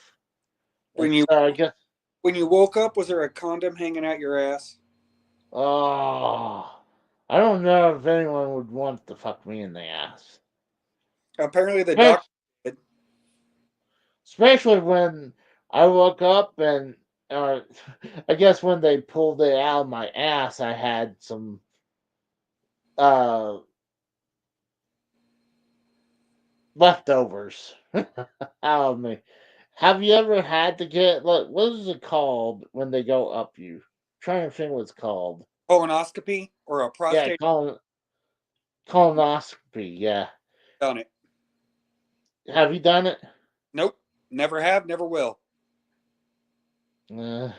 When And you so I guess, when you woke up, was there a condom hanging out your ass? oh, I don't know if anyone would want to fuck me in the ass, Apparently, the especially, doctor did. especially when I woke up and, uh, I guess when they pulled it out of my ass, I had some uh leftovers out of me. Have you ever had to get like what is it called when they go up you? Trying to think what it's called. Colonoscopy or a Yeah, prostate? colonoscopy. Yeah, Done it. have you done it? Nope. Never have. Never will. Uh,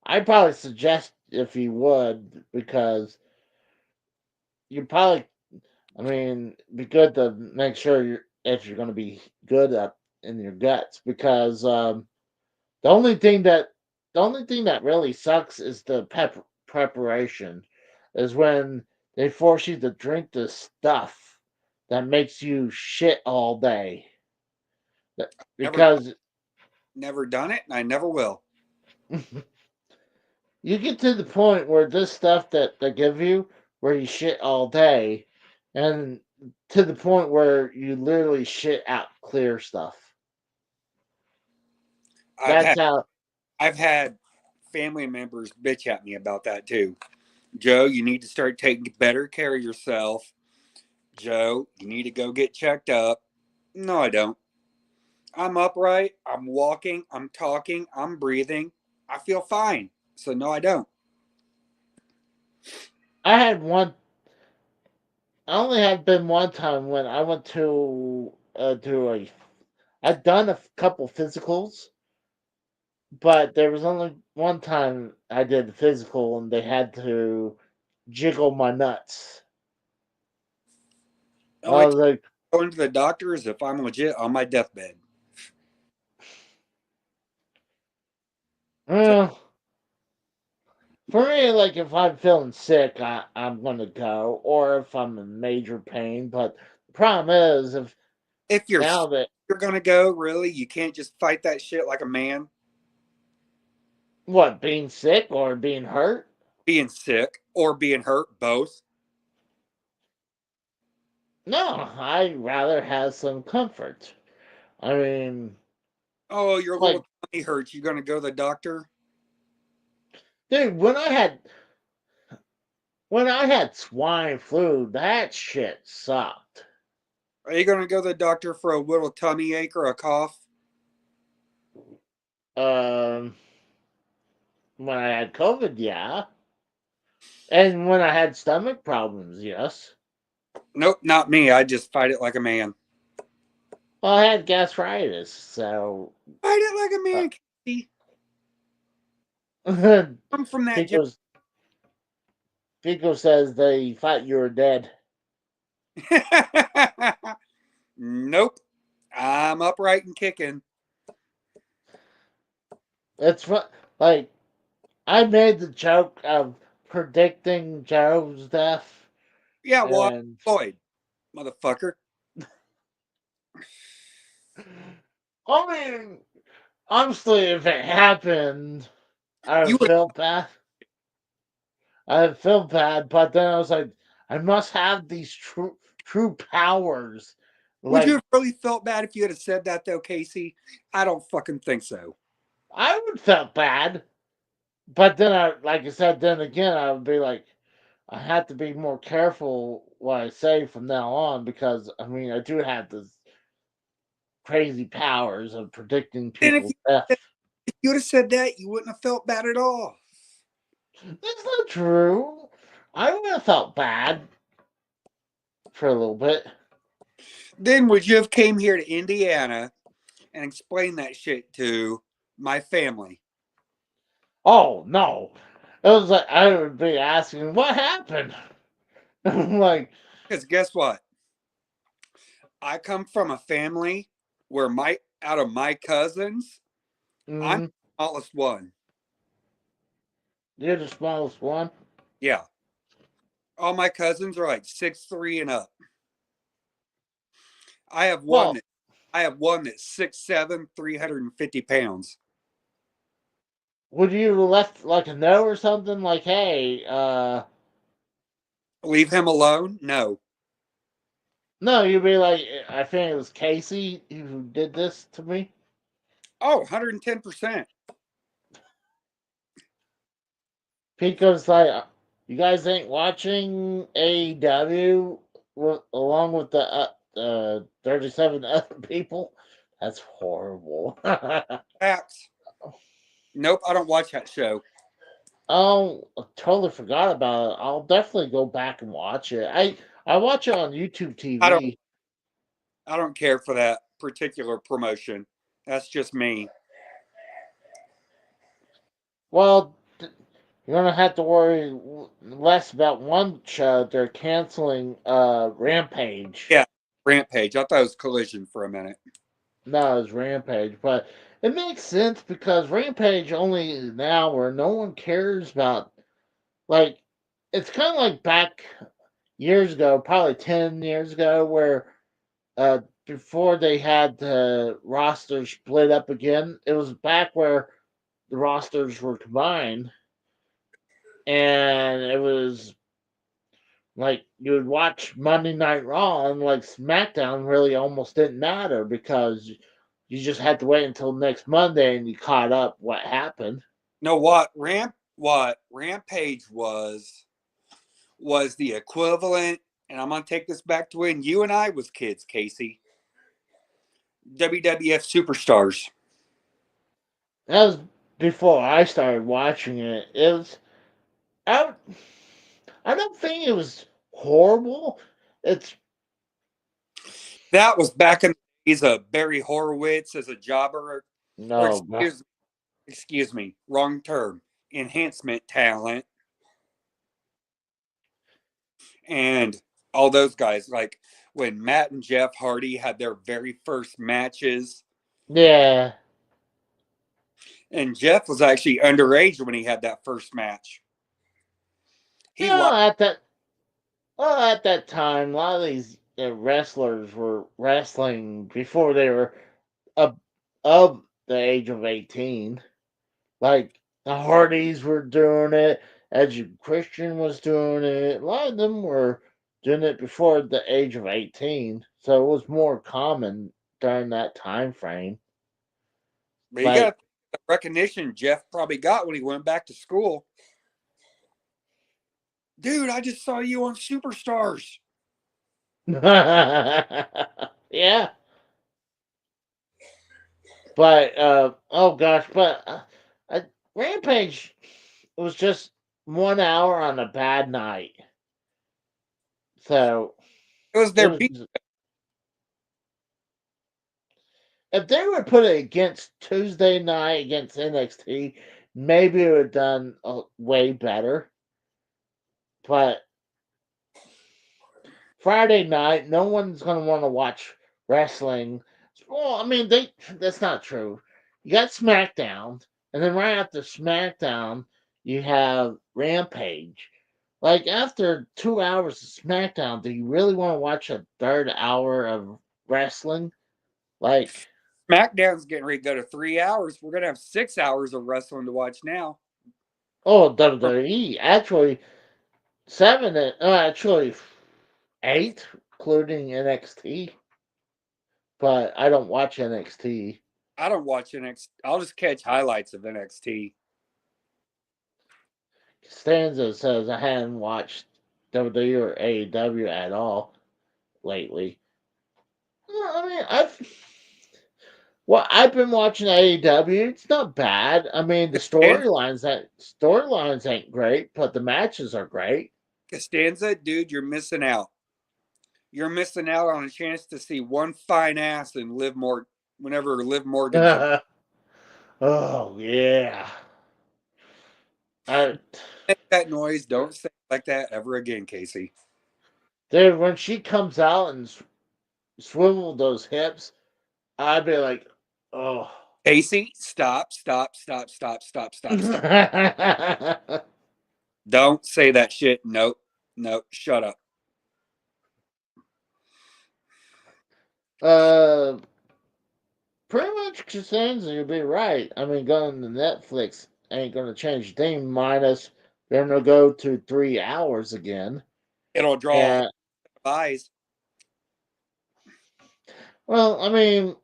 I'd probably suggest if you would because you probably. I mean, be good to make sure if you're going to be good up in your guts because the only thing that really sucks is the preparation. Is when they force you to drink this stuff that makes you shit all day. Never, Because never done it, and I never will. you get to the point where this stuff that they give you, where you shit all day, and to the point where you literally shit out clear stuff. I've That's had how. I've had family members bitch at me about that too. Joe, you need to start taking better care of yourself. Joe, you need to go get checked up. No, I don't. I'm upright. I'm walking. I'm talking. I'm breathing. I feel fine. So no, I don't. I had one. I only had been one time when I went to do a. I'd done a couple physicals, but there was only one time I did a physical and they had to jiggle my nuts. The I only was time like, I go into the doctor is if I'm legit on my deathbed. So well, for me, like if I'm feeling sick, I'm gonna go, or if I'm in major pain. But the problem is, if if now that you're gonna go, really, you can't just fight that shit like a man. what being sick or being hurt, Being sick or being hurt, both. no, I'd rather have some comfort. I mean, Oh, your like, little tummy hurts. You gonna go to the doctor? dude, when I had swine flu, that shit sucked. Are you gonna go to the doctor for a little tummy ache or a cough? Um, when I had COVID, yeah, and when I had stomach problems, yes. Nope, not me. I just fight it like a man. Well, I had gastritis, so Fight it like a uh, man, Casey. I'm from that. Pico says they thought you were dead. Nope. I'm upright and kicking. It's like I made the joke of predicting Joe's death, Yeah, well, I'm and Floyd, motherfucker. I mean, honestly, if it happened, I You would would, feel bad. I would feel bad, but then I was like, I must have these true powers. would you Like have really felt bad if you had said that though, Casey? I don't fucking think so. I would felt bad, but then like I said, then again, I would be like, I have to be more careful what I say from now on because I mean, I do have this crazy powers of predicting And if people's death. you would have said that, you wouldn't have felt bad at all. That's not true. I would have felt bad for a little bit. Then would you have came here to Indiana and explained that shit to my family? Oh no. It was like I would be asking, what happened? I'm like, Because guess what? I come from a family where out of my cousins, I'm mm, the smallest one. you're the smallest one. Yeah. All my cousins are like 6'3" and up. I have one Well, that I have one that's 6'7", 350 pounds. would you left like a note or something like, hey, Leave him alone? No. no, you'd be like, I think it was Casey who did this to me. Oh, 110%. Pico's like, you guys ain't watching AEW along with the 37 other people? That's horrible. Facts. Nope, I don't watch that show. Oh, I totally forgot about it. I'll definitely go back and watch it. I watch it on YouTube I don't TV. I don't care for that particular promotion. That's just me. Well, you're gonna have to worry less about one show. They're canceling Rampage. Yeah, Rampage. I thought it was Collision for a minute. No, it's Rampage, but it makes sense because Rampage only is now where no one cares about. Like, it's kind of like back years ago, probably 10 years ago, where uh, before they had the roster split up again, it was back where the rosters were combined, and it was like you would watch Monday Night Raw, and like SmackDown really almost didn't matter because you just had to wait until next Monday and you caught up what happened. No, what Rampage was the equivalent, and I'm gonna take this back to when you and I was kids, Casey. WWF superstars. That was before I started watching it. It was I, I don't think it was horrible. It's That was back in the days of Barry Horowitz as a jobber, or no, excuse me, wrong term, enhancement talent, and all those guys. Like when Matt and Jeff Hardy had their very first matches, yeah. and Jeff was actually underage when he had that first match. He No, lost. at that time, a lot of these wrestlers were wrestling before they were of of the age of 18. Like the Hardys were doing it, Edge Christian was doing it. A lot of them were doing it before the age of 18, so it was more common during that time frame. But you Like, got the recognition Jeff probably got when he went back to school. Dude, I just saw you on Superstars. yeah, but oh gosh, but Rampage was just 1 hour on a bad night, so It was it their was. beat. If they were put it against Tuesday night against NXT, maybe it would have done way better. But Friday night, no one's going to want to watch wrestling. Well, I mean, that's not true. You got SmackDown, and then right after SmackDown, you have Rampage. Like, after 2 hours of SmackDown, do you really want to watch a third hour of wrestling? Like, SmackDown's getting ready to go to 3 hours. We're gonna have 6 hours of wrestling to watch now. oh, WWE, actually, actually, 8, including NXT. But I don't watch NXT. I don't watch NXT. I'll just catch highlights of NXT. Stanza says I hadn't watched WWE or AEW at all lately. I mean, I've been watching AEW. It's not bad. I mean, the storylines ain't great, but the matches are great. Costanza, dude, you're missing out. You're missing out on a chance to see one fine ass in whenever Liv Morgan. Oh yeah. I, Make that noise. Don't say it like that ever again, Casey. dude, when she comes out and swivel those hips, I'd be like, oh. Casey, stop. Don't say that shit. Nope. Shut up. Pretty much Costanza, you'll be right. I mean, going to Netflix ain't going to change a thing, minus they're going to go to 3 hours again. It'll draw And, eyes. well, I mean,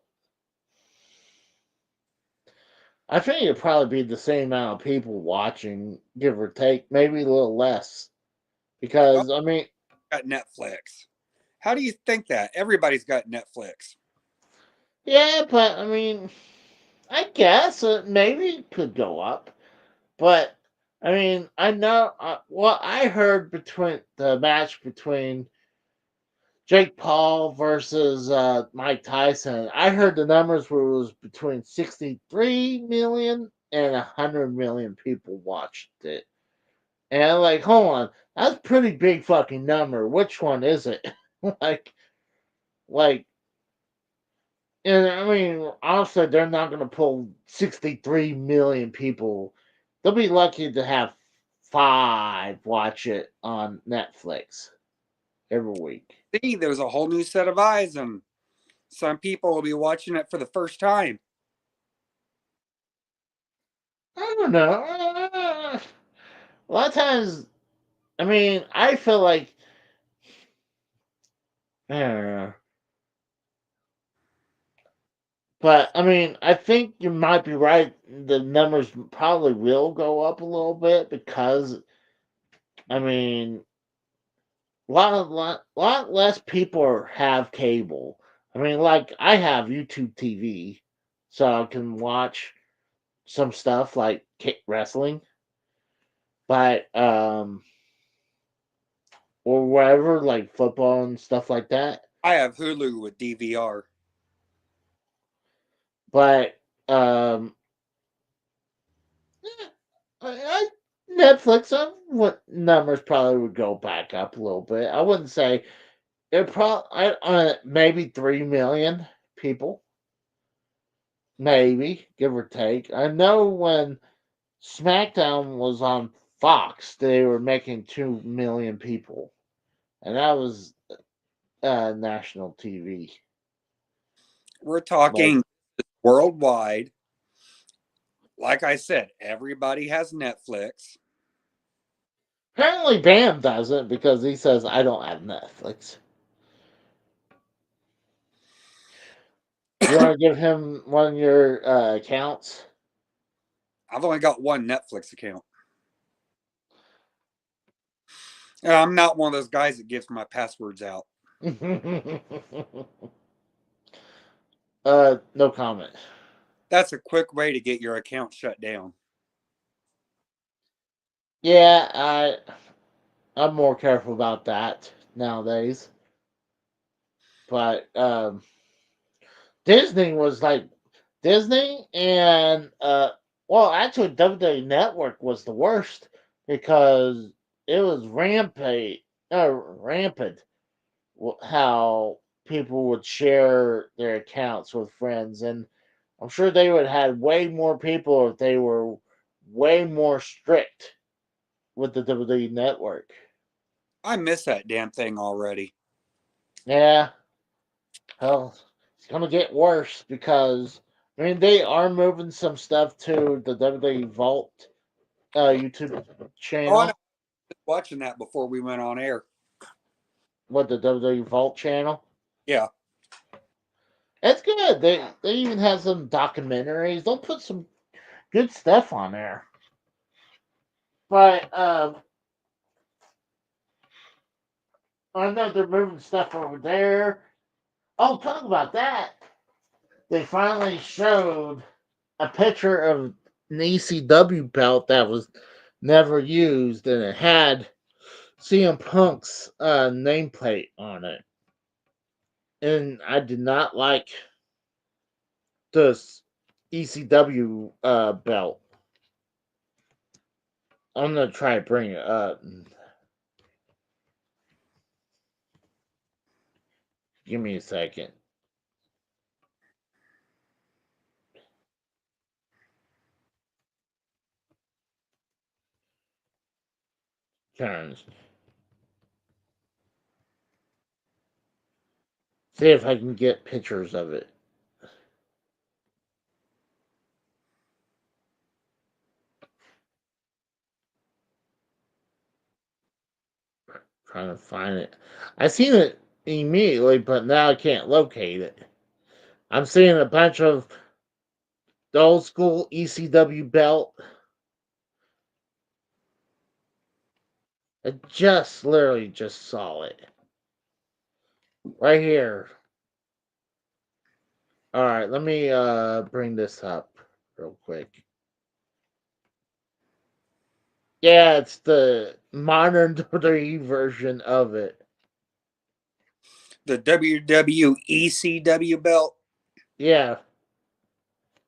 I think it'd probably be the same amount of people watching, give or take, maybe a little less. Because, I mean, Got Netflix. How do you think that? Everybody's got Netflix. yeah, but I mean, I guess maybe it could go up. But I mean, I know what I heard between the match between Jake Paul versus Mike Tyson. I heard the numbers was between 63 million and 100 million people watched it. And I'm like, hold on, that's a pretty big fucking number. Which one is it? like, like, and I mean, honestly, they're not going to pull 63 million people. They'll be lucky to have 5 watch it on Netflix every week. See, there's a whole new set of eyes, and some people will be watching it for the first time. I don't know. A lot of times, I mean, I feel like, I don't know. But, I mean, I think you might be right. The numbers probably will go up a little bit because, I mean, lot less people have cable. I mean, like I have YouTube TV, so I can watch some stuff like wrestling, but or whatever, like football and stuff like that. I have Hulu with DVR. But Netflix, what numbers probably would go back up a little bit. I wouldn't say it. Probably maybe 3 million people. Maybe, give or take. I know when SmackDown was on Fox, they were making 2 million people. And that was national TV. We're talking worldwide. Like I said, everybody has Netflix. Apparently, Bam doesn't because he says, I don't have Netflix. You want to give him one of your accounts? I've only got one Netflix account. And I'm not one of those guys that gives my passwords out. No comment. That's a quick way to get your account shut down. Yeah, I'm more careful about that nowadays. But Disney was like Disney and Well, actually, WWE Network was the worst because it was rampant how people would share their accounts with friends, and I'm sure they would have had way more people if they were way more strict with the WWE Network. I miss that damn thing already. Yeah, hell, it's gonna get worse because I mean they are moving some stuff to the WWE Vault YouTube Oh, I channel. was watching that before we went on air. What, the WWE Vault channel? Yeah. It's good. They even have some documentaries. They'll put some good stuff on there. But I know they're moving stuff over there. Oh, talk about that. They finally showed a picture of an ECW belt that was never used, and it had CM Punk's nameplate on it. And I did not like this ECW belt. I'm gonna try to bring it up. Give me a second. Turns. See if I can get pictures of it. Trying to find it. I seen it immediately, but now I can't locate it. I'm seeing a bunch of the old school ECW belt. I just literally just saw it. Right here. Alright, let me bring this up real quick. Yeah, it's the modern WWE version of it. The WWECW belt. Yeah.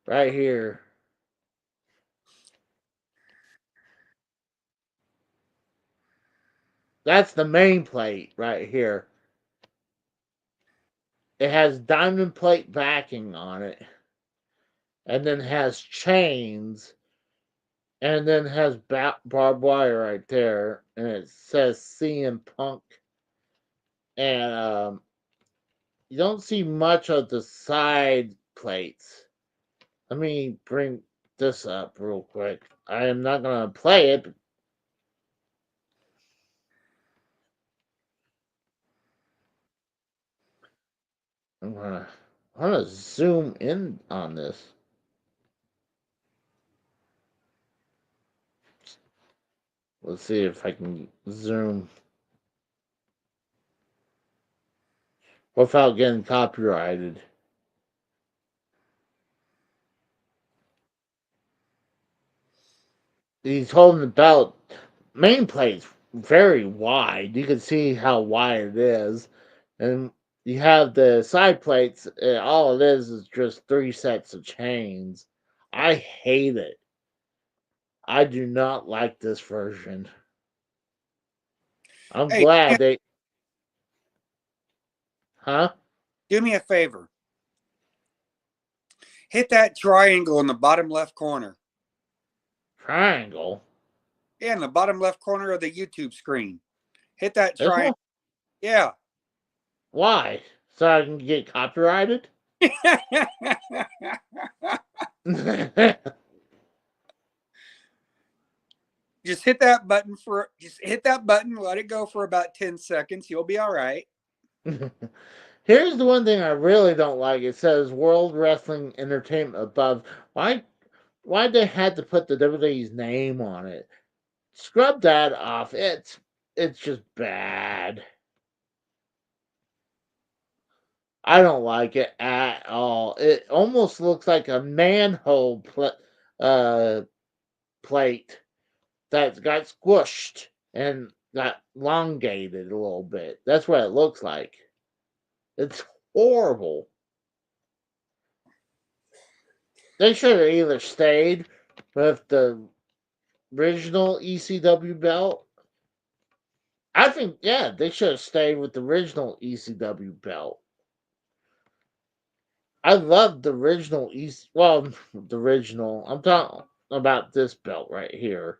Right here. That's the main plate right here. It has diamond plate backing on it. And then has chains. And then has barbed wire right there. And it says CM Punk. And you don't see much of the side plates. Let me bring this up real quick. I am not going to play it. I'm gonna zoom in on this. Let's see if I can zoom without getting copyrighted. He's holding the belt. Main plate's very wide. You can see how wide it is. And you have the side plates. All it is just 3 sets of chains. I hate it. I do not like this version. I'm Hey, glad they. Huh? do me a favor. Hit that triangle in the bottom left corner. Triangle? Yeah, in the bottom left corner of the YouTube screen. Hit that This one? triangle. Yeah. Why? So I can get copyrighted? Just hit that button let it go for about 10 seconds. You'll be all right. Here's the one thing I really don't like. It says World Wrestling Entertainment above. Why they had to put the WWE's name on it? Scrub that off. It's just bad. I don't like it at all. It almost looks like a manhole plate that got squished and got elongated a little bit. That's what it looks like. It's horrible. They should have either stayed with the original ECW belt. I think, yeah, they should have stayed with the original ECW belt. I love the original well, the original. I'm talking about this belt right here.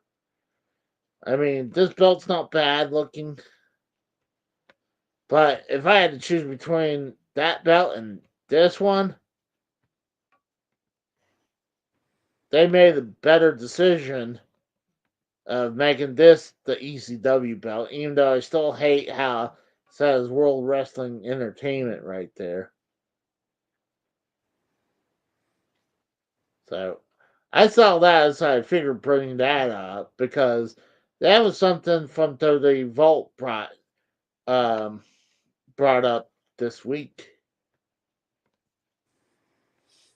I mean, this belt's not bad looking, but if I had to choose between that belt and this one, they made a better decision of making this the ECW belt, even though I still hate how it says World Wrestling Entertainment right there. So I saw that, so I figured bringing that up because that was something from the Vault um, brought up this week.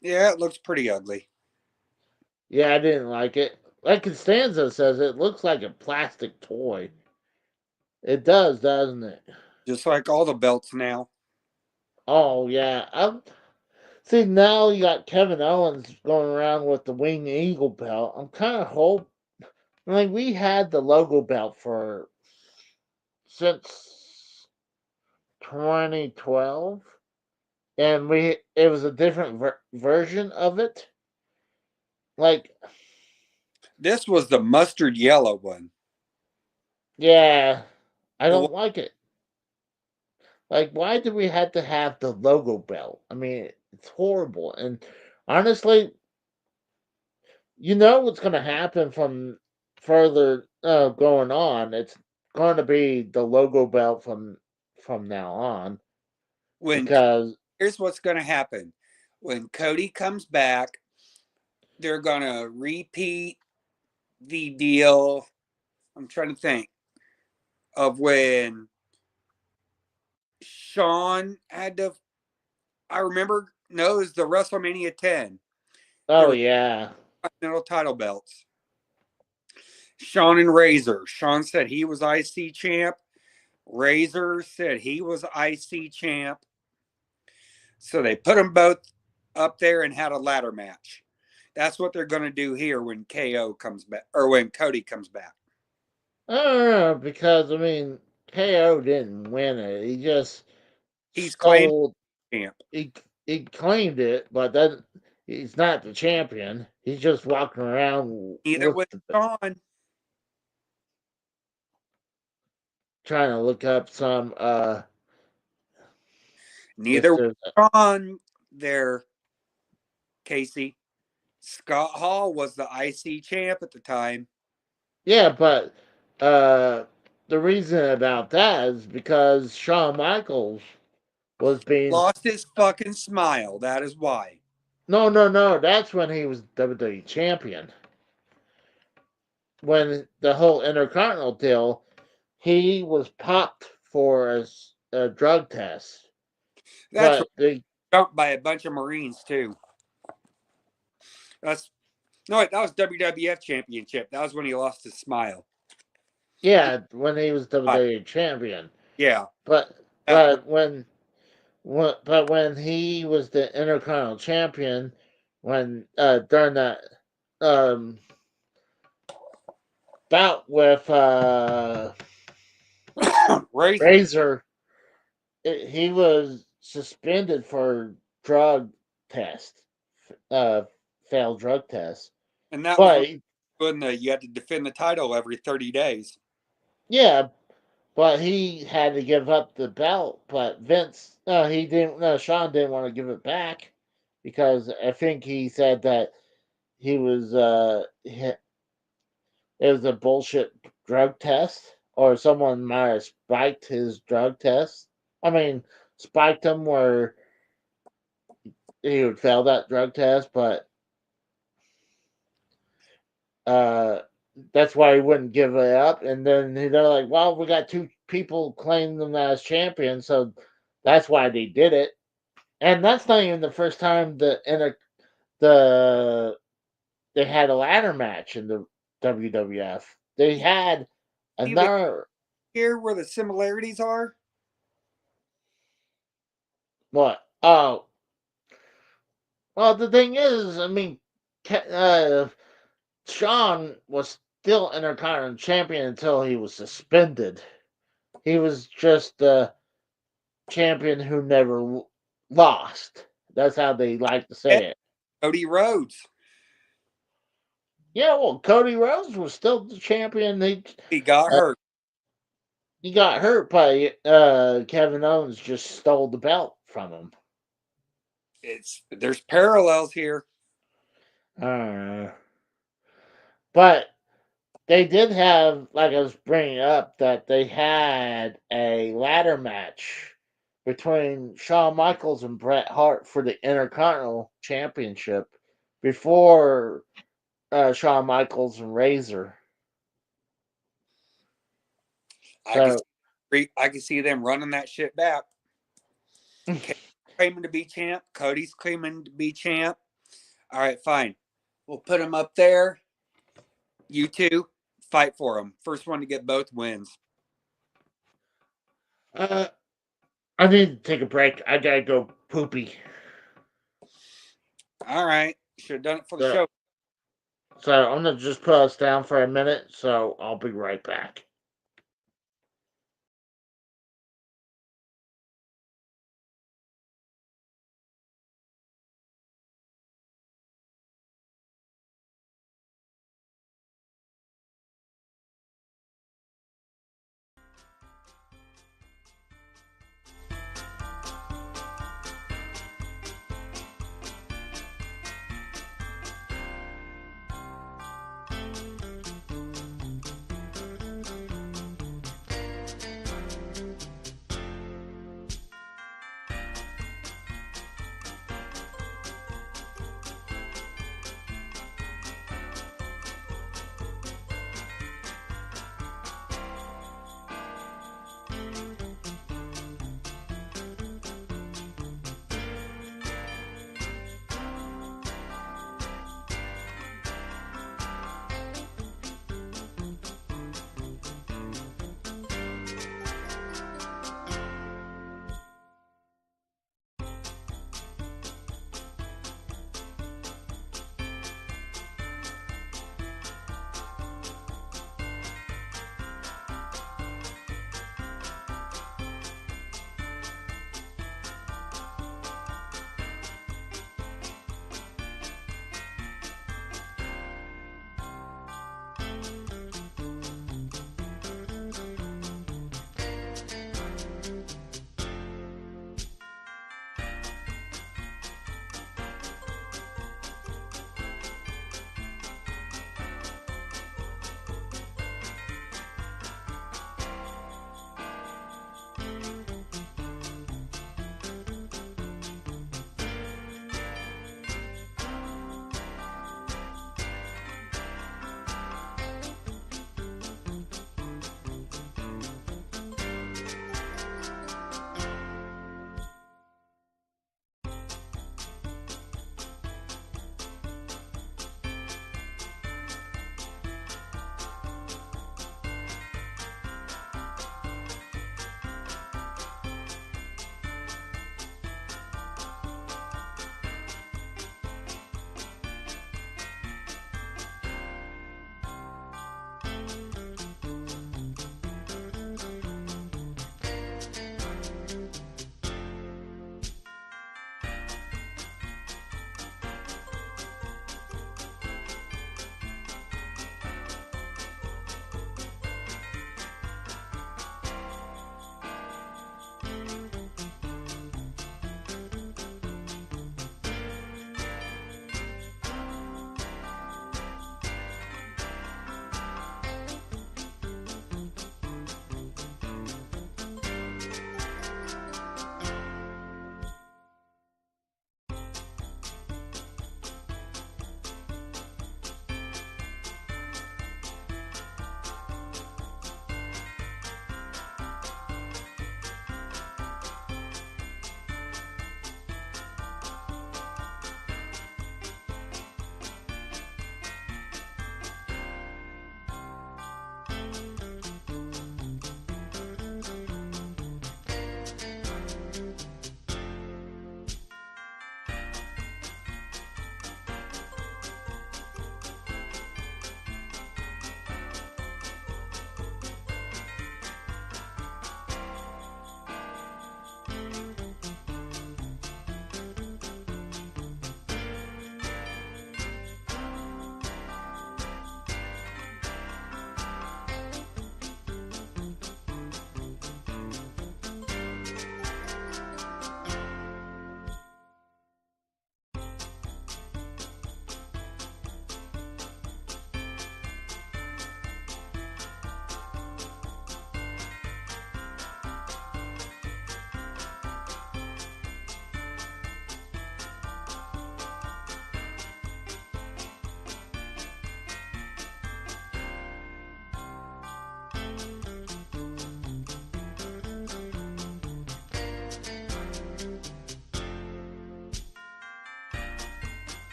Yeah, it looks pretty ugly. Yeah, I didn't like it. Like Costanza says, it looks like a plastic toy. It does, doesn't it? Just like all the belts now. Oh yeah. See, now you got Kevin Owens going around with the Winged Eagle belt. I'm kind of like we had the logo belt for since 2012, and it was a different version of it. Like, This was the mustard yellow one. yeah, I The don't like it. Like, why do we have to have the logo belt? I mean, it's horrible. And honestly, you know what's going to happen from further going on. It's going to be the logo belt from now on When because here's what's going to happen. When Cody comes back, they're going to repeat the deal. I'm trying to think of when Shawn had to. I remember. No, it was the WrestleMania 10. There oh were yeah, continental title belts. Shawn and Razor. Shawn said he was IC champ. Razor said he was IC champ. So they put them both up there and had a ladder match. That's what they're going to do here when KO comes back or when Cody comes back. I don't know because I mean KO didn't win it. He just He's claimed stole. champ. He claimed it, but that he's not the champion. He's just walking around Neither with was Shawn. trying to look up some if Neither was there's Shawn there, Casey. Scott Hall was the IC champ at the time. yeah, but the reason about that is because Shawn Michaels was being Lost his fucking smile. That is why. no, that's when he was WWE champion. When the whole Intercontinental deal, he was popped for a drug test. That's But they jumped by a bunch of Marines too. That's no, wait, that was WWF Championship. That was when he lost his smile. yeah, when he was WWE champion. Yeah, But that was, but when he was the Intercontinental champion, when during that um bout with Razor. Razor, he was suspended for drug test, uh, failed drug test. And that was But when you had to defend the title every 30 days. yeah, but he had to give up the belt. But Vince, no, he didn't. No, Sean didn't want to give it back because I think he said that he was it was a bullshit drug test, or someone might have spiked his drug test. I mean, spiked him where he would fail that drug test, but uh, that's why he wouldn't give it up. And then they're like, "Well, we got two people claiming them as champions, so that's why they did it." And that's not even the first time the they had a ladder match in the WWF. They had See the, another here where the similarities are? what? Oh, well, the thing is, I mean, Shawn was still Intercontinental Champion until he was suspended. He was just the champion who never lost. That's how they like to say it. Cody Rhodes. Yeah, well, Cody Rhodes was still the champion. He got hurt. He got hurt by Kevin Owens. Just stole the belt from him. There's parallels here. But they did have, like I was bringing up, that they had a ladder match between Shawn Michaels and Bret Hart for the Intercontinental Championship before Shawn Michaels and Razor. I can see them running that shit back. Claiming to be champ. Cody's claiming to be champ. All right, fine. We'll put him up there. You two fight for him. First one to get both wins. I need to take a break. I gotta go poopy. All right. Should have done it for the show. So I'm gonna just put us down for a minute. So I'll be right back.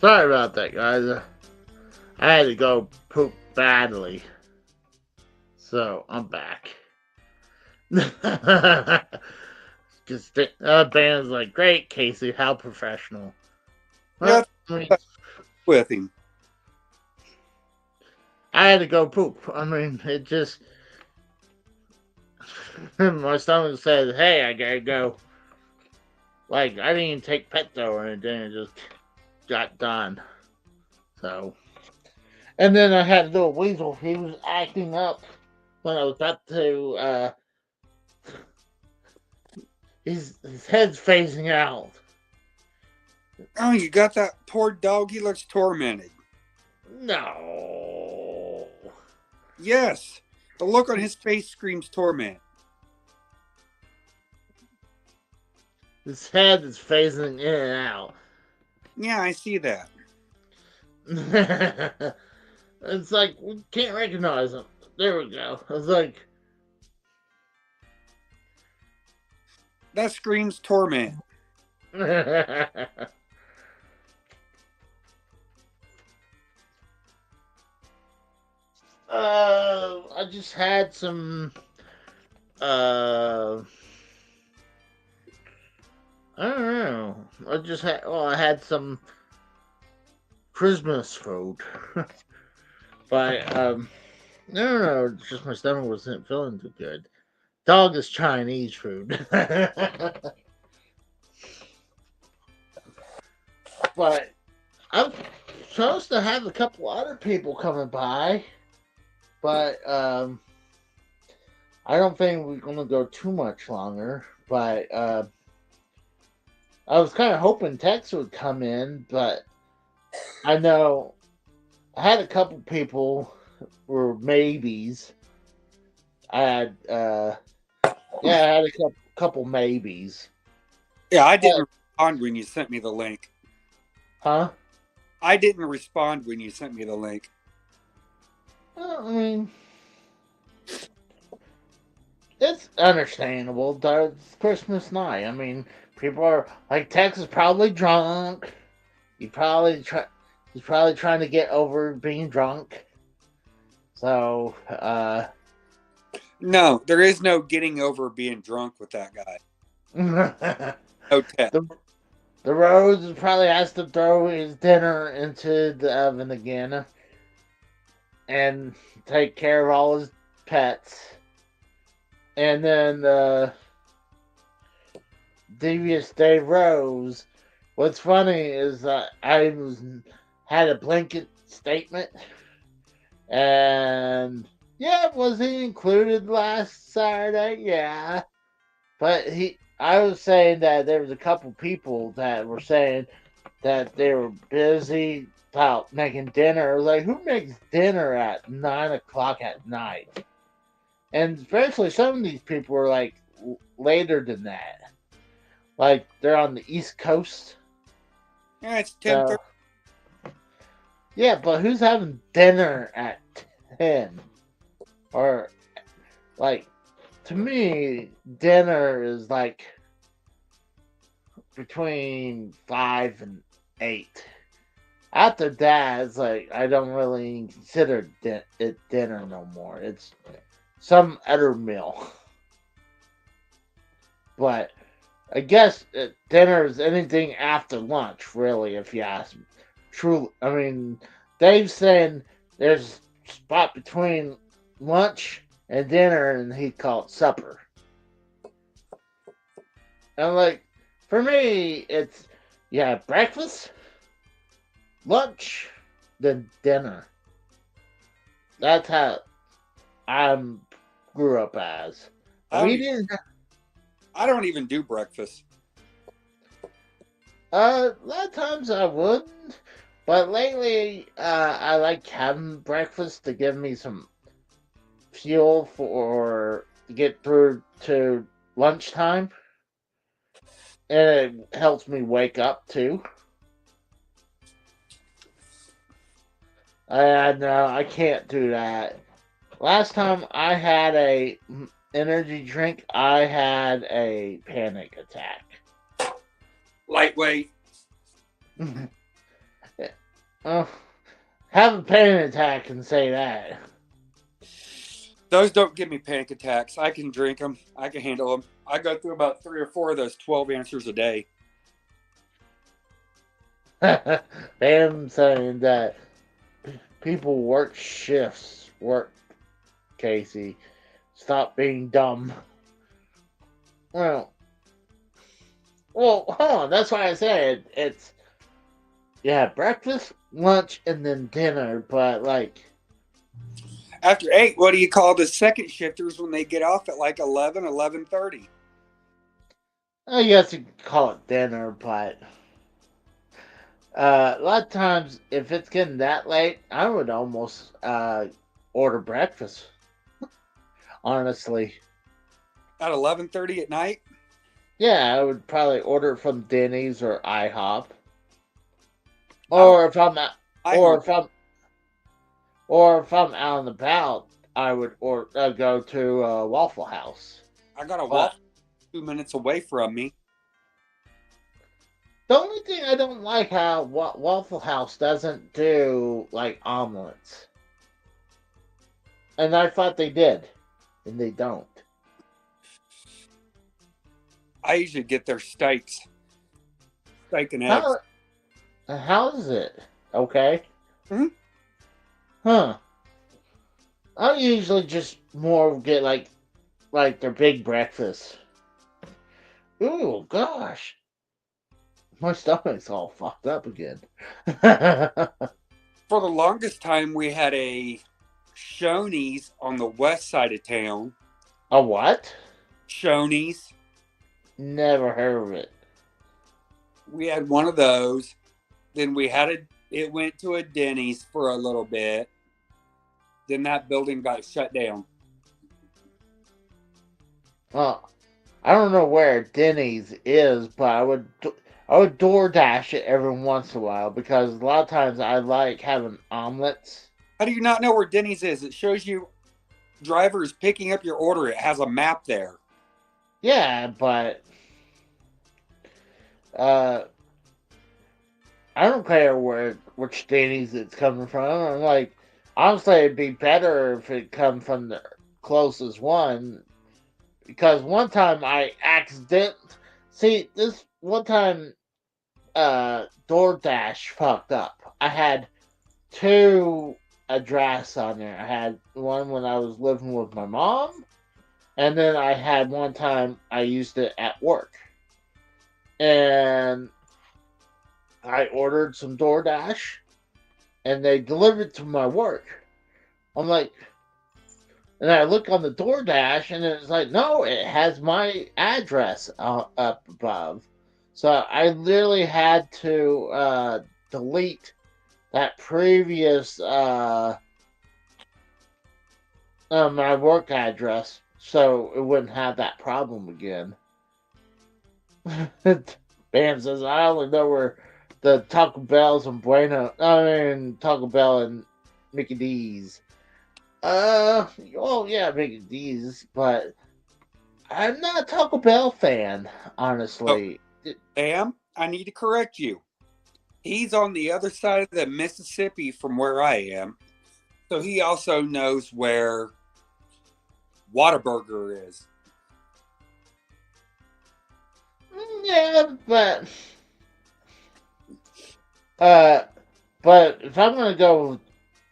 Sorry about that, guys. I had to go poop badly. So, I'm back. Just band's like, great, Casey, how professional. Yeah, Well, I mean, with him. I had to go poop. I mean, it just my stomach said, "Hey, I gotta go." Like I didn't even take Pepto or anything; it just got done. So, and then I had little Weasel. He was acting up when I was about to. His head's phasing out. Oh, you got that poor dog? He looks tormented. No. Yes. The look on his face screams torment. His head is phasing in and out. Yeah, I see that. It's like we can't recognize him. There we go. It's like That screams torment. I just had some I don't know. I had some Christmas food. But I don't know, it's just my stomach wasn't feeling too good. Dog is Chinese food. But I'm supposed to have a couple other people coming by. But I don't think we're gonna go too much longer. But I was kind of hoping Tex would come in, but I know I had a couple people were maybes. I had I had a couple maybes. Yeah, I didn't respond when you sent me the link. Huh? I didn't respond when you sent me the link. Well, I mean, it's understandable. It's Christmas night. I mean, people are like Tex is probably drunk. He's probably trying to get over being drunk. So, No, there is no getting over being drunk with that guy. No test. the Rose probably has to throw his dinner into the oven again and take care of all his pets. And then Devious Dave Rose. What's funny is that had a blanket statement, and yeah, was he included last Saturday? Yeah, but I was saying that there was a couple people that were saying that they were busy about making dinner. Like, who makes dinner at 9 o'clock at night? And especially some of these people are like later than that. Like they're on the East Coast. Yeah, it's 10:30. Yeah, but who's having dinner at 10? Or like to me, dinner is like between 5 and 8. After that, it's like I don't really consider it dinner no more. It's some other meal. But I guess dinner is anything after lunch, really, if you ask me. True, I mean, Dave's saying there's a spot between lunch and dinner, and he called it supper. And like, for me, it's breakfast, lunch, then dinner. That's how I grew up as. We didn't. I don't even do breakfast. A lot of times I wouldn't, but lately I like having breakfast to give me some fuel for to get through to lunchtime, and it helps me wake up too. No, I can't do that. Last time I had a energy drink, I had a panic attack. Lightweight. Uh, have a panic attack and say that. Those don't give me panic attacks. I can drink them. I can handle them. I go through about 3 or 4 of those 12 answers a day. Them saying that people work shifts. Work, Casey. Stop being dumb. Well, hold on. That's why I said it's breakfast, lunch, and then dinner. But like, After 8, what do you call the second shifters when they get off at like 11, 11:30? I guess you could call it dinner. But a lot of times, if it's getting that late, I would almost order breakfast. Honestly, At 11:30 at night? yeah, I would probably order from Denny's or IHOP. I Or if I'm out, I or hope- if I'm or if I'm out and about, I would go to Waffle House. I got a But Waffle 2 minutes away from me. the only thing I don't like how Waffle House doesn't do like omelets, and I thought they did, and they don't. I usually get their steaks. Steak and eggs. How is it? Okay. Mhm. Huh. I usually just more get like their big breakfast. Ooh, gosh. My stomach's all fucked up again. For the longest time, we had a Shoney's on the west side of town. A what? Shoney's. Never heard of it. We had one of those. Then it went to a Denny's for a little bit. Then that building got shut down. Well, I don't know where Denny's is, but I would DoorDash it every once in a while because a lot of times I like having omelets. How do you not know where Denny's is? It shows you drivers picking up your order. It has a map there. Yeah, but uh, I don't care which Denny's it's coming from. I'm like, honestly, it'd be better if it come from the closest one. Because one time I this one time DoorDash fucked up. I had two address on there. I had one when I was living with my mom, and then I had one time I used it at work. And I ordered some DoorDash, and they delivered to my work. I'm like, and I look on the DoorDash, and it's like, no, it has my address up above. So I literally had to delete that previous my work address, so it wouldn't have that problem again. Bam says, I only know where the Taco Bell's and Taco Bell and Mickey D's. Oh yeah, Mickey D's, but I'm not a Taco Bell fan, honestly. Sam, I need to correct you. He's on the other side of the Mississippi from where I am. So he also knows where Whataburger is. Yeah, but if I'm gonna go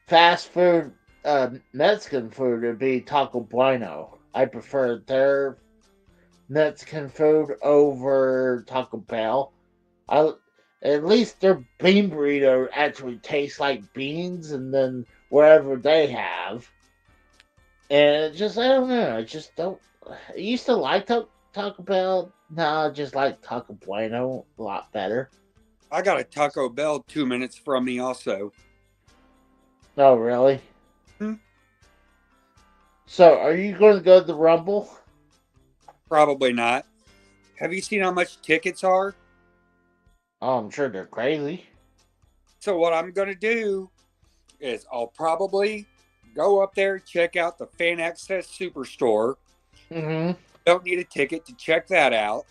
fast food, Mexican food, it'd be Taco Bueno. I prefer their Mexican food over Taco Bell. At least their bean burrito actually tastes like beans, and then wherever they have. And it just, I don't know, I just don't. I used to like Taco Bell. Now I just like Taco Bueno a lot better. I got a Taco Bell 2 minutes from me also. Oh, really? Hmm. So, are you going to go to the Rumble? Probably not. Have you seen how much tickets are? Oh, I'm sure they're crazy. So what I'm going to do is I'll probably go up there, check out the Fan Access Superstore. Mm-hmm. Don't need a ticket to check that out.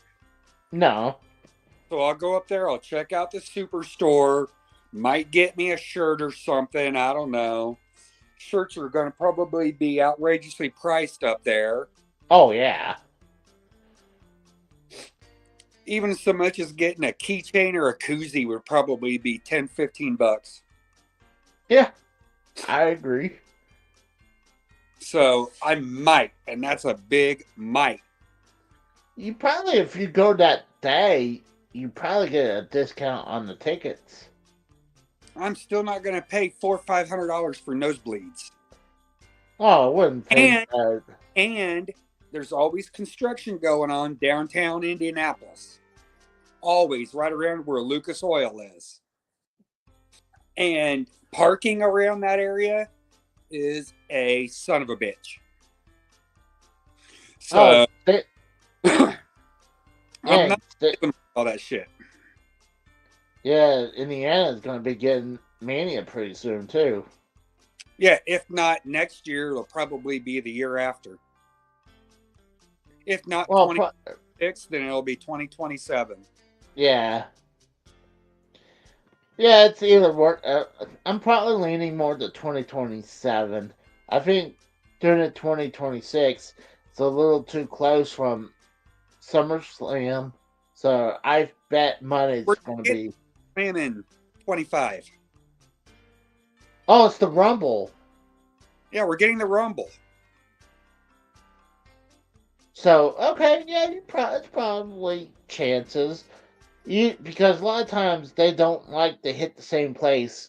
No. So I'll go up there, I'll check out the Superstore, Might get me a shirt or something. I don't know. Shirts are going to probably be outrageously priced up there. Oh yeah. Even so much as getting a keychain or a koozie would probably be 10, 15 bucks. Yeah. I agree. So I might, and that's a big might. You probably, if you go that day, you probably get a discount on the tickets. I'm still not going to pay $400 or $500 for nosebleeds. Oh, I wouldn't think that. And there's always construction going on downtown Indianapolis. Always right around where Lucas Oil is. And parking around that area is a son of a bitch. So I'm yeah, not doing all that shit. yeah, Indiana's going to be getting Mania pretty soon, too. Yeah, if not next year, it'll probably be the year after. If not Well, 2026, then it'll be 2027. yeah. Yeah, it's either work. I'm probably leaning more to 2027. I think during the 2026, it's a little too close from SummerSlam. So I bet money's We're going to be. in 25. Oh, it's the Rumble. Yeah, we're getting the Rumble. So okay, yeah, it's probably chances. Because a lot of times they don't like to hit the same place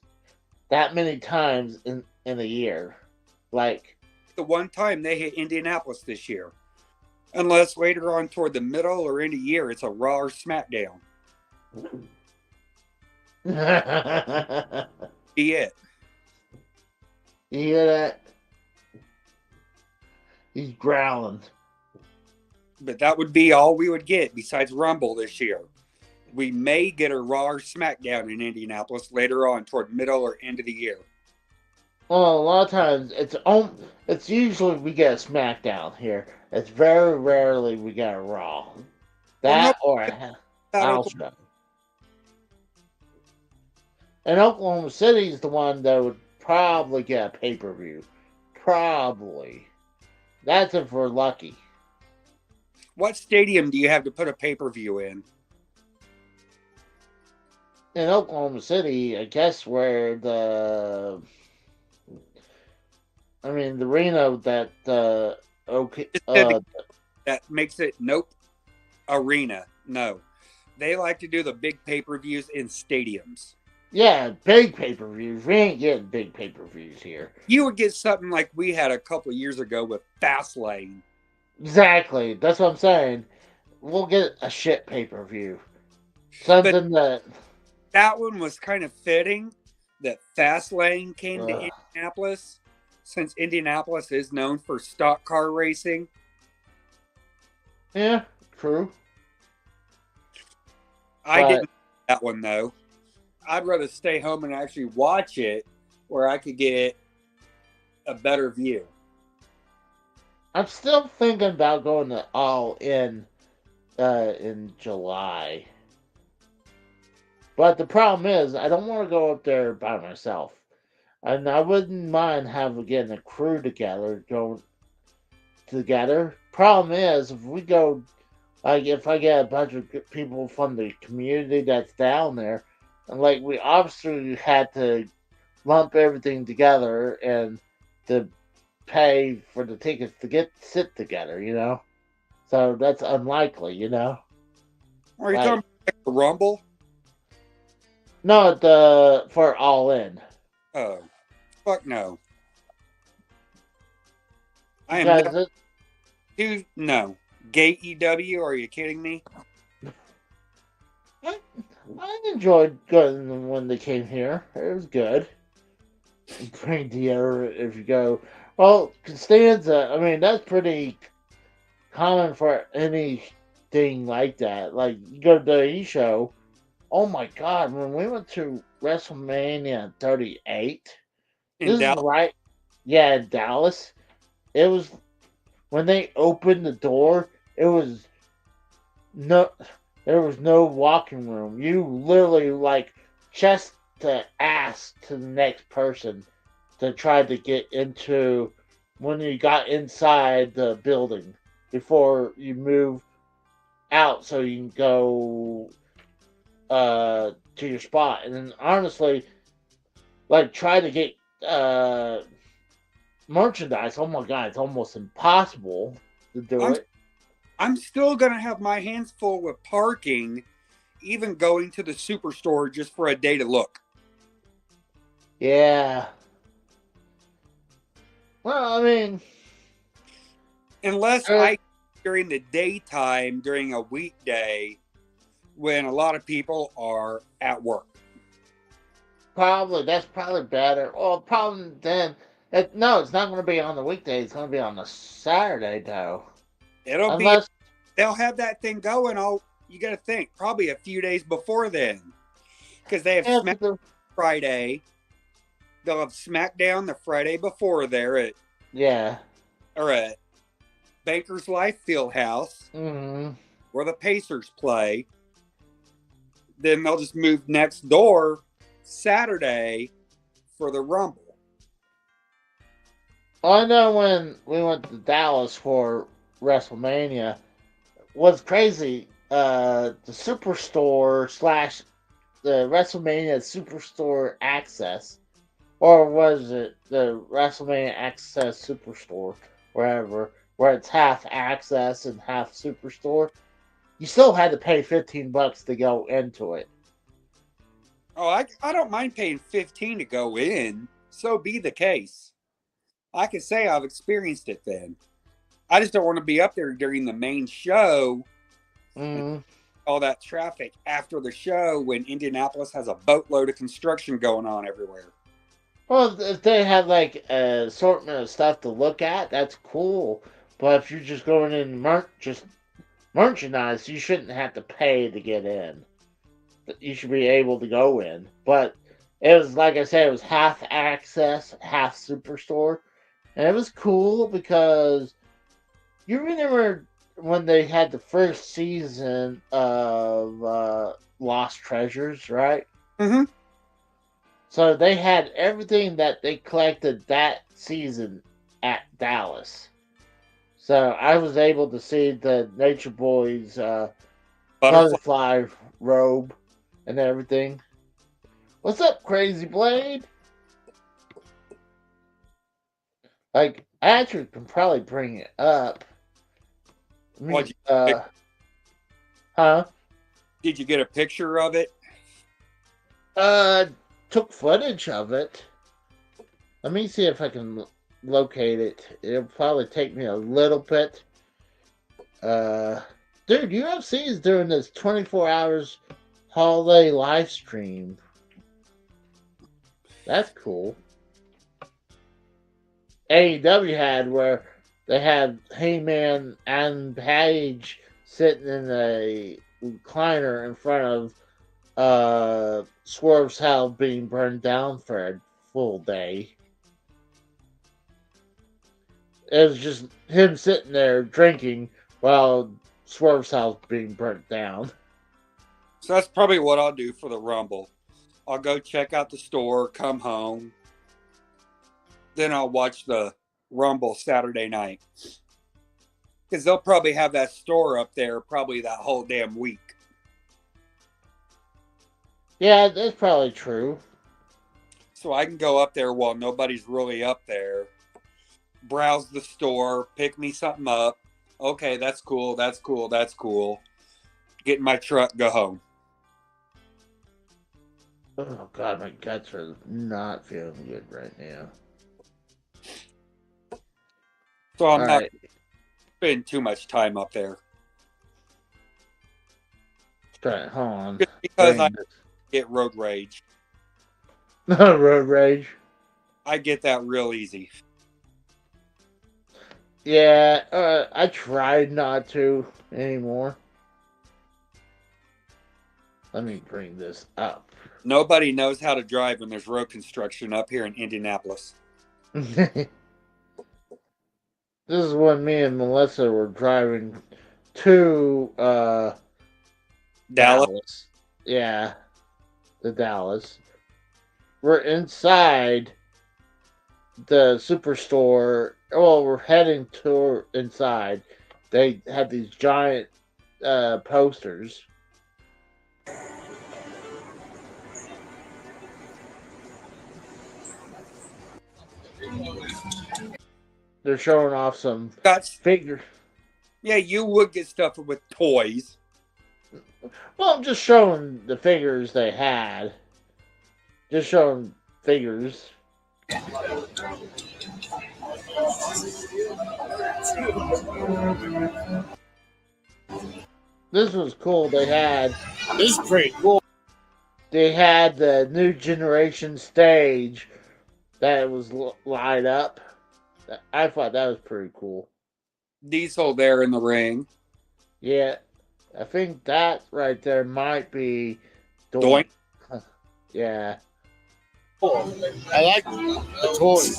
that many times in a year. Like The one time they hit Indianapolis this year. Unless later on toward the middle or end of year, it's a Raw or SmackDown. you Be it. hear that? He's growling. But that would be all we would get besides Rumble this year. We may get a Raw or SmackDown in Indianapolis later on toward middle or end of the year. Well, a lot of times it's usually we get a SmackDown here. It's very rarely we get a Raw. That or a house show. And Oklahoma City is the one that would probably get a pay-per-view. Probably. That's if we're lucky. What stadium do you have to put a pay-per-view in? In Oklahoma City, I guess where the arena that That makes it arena. No. They like to do the big pay-per-views in stadiums. yeah, big pay-per-views. We ain't getting big pay-per-views here. You would get something like we had a couple years ago with Fastlane. Exactly. That's what I'm saying. We'll get a shit pay-per-view. Something That one was kind of fitting that Fastlane came to Indianapolis, since Indianapolis is known for stock car racing. yeah, true. I didn't like that one though. I'd rather stay home and actually watch it where I could get a better view. I'm still thinking about going to All In July. But the problem is, I don't want to go up there by myself. And I wouldn't mind getting a crew together, going together. Problem is, if we go, like, if I get a bunch of people from the community that's down there, and like, we obviously had to lump everything together and to pay for the tickets to sit together, you know? So that's unlikely, you know? Are you talking about the Rumble? No, for All In. Oh, fuck no. I am Because not, no. Gay EW, are you kidding me? I enjoyed going when they came here. It was good. Bring together if you go. Well, Costanza, I mean, that's pretty common for anything like that. Like, you go to the E-Show. Oh my God, when we went to WrestleMania 38, In Dallas? is right. Yeah, in Dallas. It was, when they opened the door, there was no walking room. You literally, like, chest to ask to the next person to try to get into when you got inside the building before you move out so you can go to your spot. And then honestly, like try to get merchandise. Oh my god, it's almost impossible to do I'm- it. I'm still going to have my hands full with parking, even going to the superstore just for a day to look. Yeah. Well, I mean, Unless Uh, I during the daytime during a weekday when a lot of people are at work. probably that's probably better. Well, problem then. No, it's not going to be on the weekday. It's going to be on the Saturday, though. It'll be Unless they'll have that thing going all you got to think probably a few days before then because they have yeah, Smack the- Friday. They'll have SmackDown the Friday before there yeah. at Bankers Life Fieldhouse Mm-hmm. where the Pacers play. Then they'll just move next door Saturday for the Rumble. I know when we went to Dallas for WrestleMania, what's crazy, the Superstore slash the WrestleMania Superstore Access, or was it the WrestleMania Access Superstore, wherever, where it's half Access and half Superstore, you still had to pay $15 to go into it. Oh, I don't mind paying 15 to go in. So be the case. I can say I've experienced it then. I just don't want to be up there during the main show, Mm. all that traffic after the show when Indianapolis has a boatload of construction going on everywhere. Well, if they have like an assortment of stuff to look at, that's cool. But if you're just going in just merchandise, you shouldn't have to pay to get in. You should be able to go in. But it was like I said, it was half access, half superstore, and it was cool because you remember when they had the first season of Lost Treasures, right? Mm-hmm. So they had everything that they collected that season at Dallas. So I was able to see the Nature Boys butterfly robe and everything. What's up, Crazy Blade? Like, I actually can probably bring it up. I mean, What'd you huh? Did you get a picture of it? Took footage of it. Let me see if I can locate it. It'll probably take me a little bit. Dude, UFC is doing this 24 hours holiday live stream. That's cool. AEW had where they had Heyman and Page sitting in a recliner in front of Swerve's house being burned down for a full day. It was just him sitting there drinking while Swerve's house being burnt down. So that's probably what I'll do for the Rumble. I'll go check out the store, come home. Then I'll watch the Rumble Saturday night. Because they'll probably have that store up there probably that whole damn week. Yeah, that's probably true. So I can go up there while nobody's really up there, browse the store, pick me something up. Okay, that's cool, that's cool, that's cool. Get in my truck, go home. Oh god, my guts are not feeling good right now. So I'm not Alright, spending too much time up there. hold on. Just because I Bring this- get road rage. Road rage. I get that real easy. Yeah, I tried not to anymore. Let me bring this up. Nobody knows how to drive when there's road construction up here in Indianapolis. This is when me and Melissa were driving to Dallas. Yeah, to Dallas. we're inside the superstore. Well, we're heading to inside. They had these giant posters. They're showing off some That's figure. yeah, you would get stuff with toys. Well, I'm just showing the figures they had. Just showing figures. This was cool. This is pretty cool. They had the new generation stage that was light up. I thought that was pretty cool. Diesel there in the ring. Yeah, I think that right there might be Doink. Yeah. I like the toys.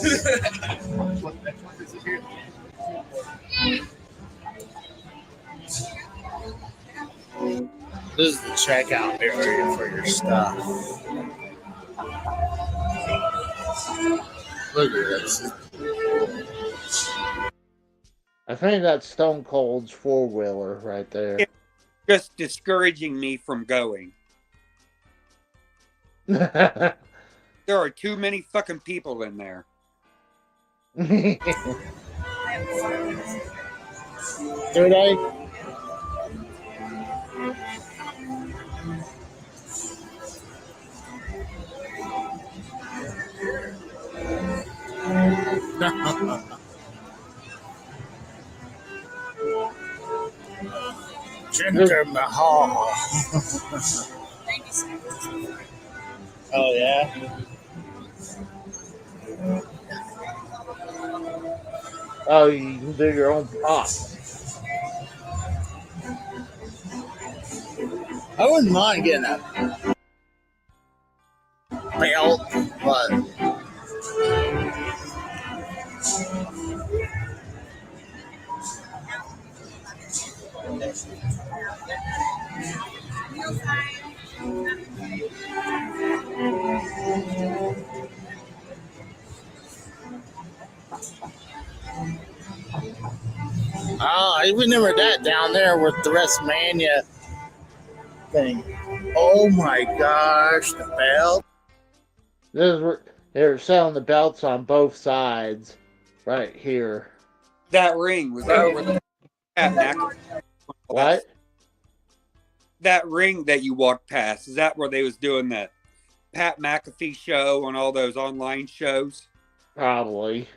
This is the checkout area for your stuff. Look at this. I think that's Stone Cold's 4-wheeler right there. Yeah. Just discouraging me from going. There are too many fucking people in there. Do they? Jinder Mahal. Oh yeah. Oh, you can do your own pop. I wouldn't mind getting a belt, but I remember that down there with the WrestleMania thing. Oh my gosh, the belt. They're selling the belts on both sides right here. That ring was that where the Pat McAfee? What? That ring that you walked past, is that where they was doing the Pat McAfee show on all those online shows? Probably.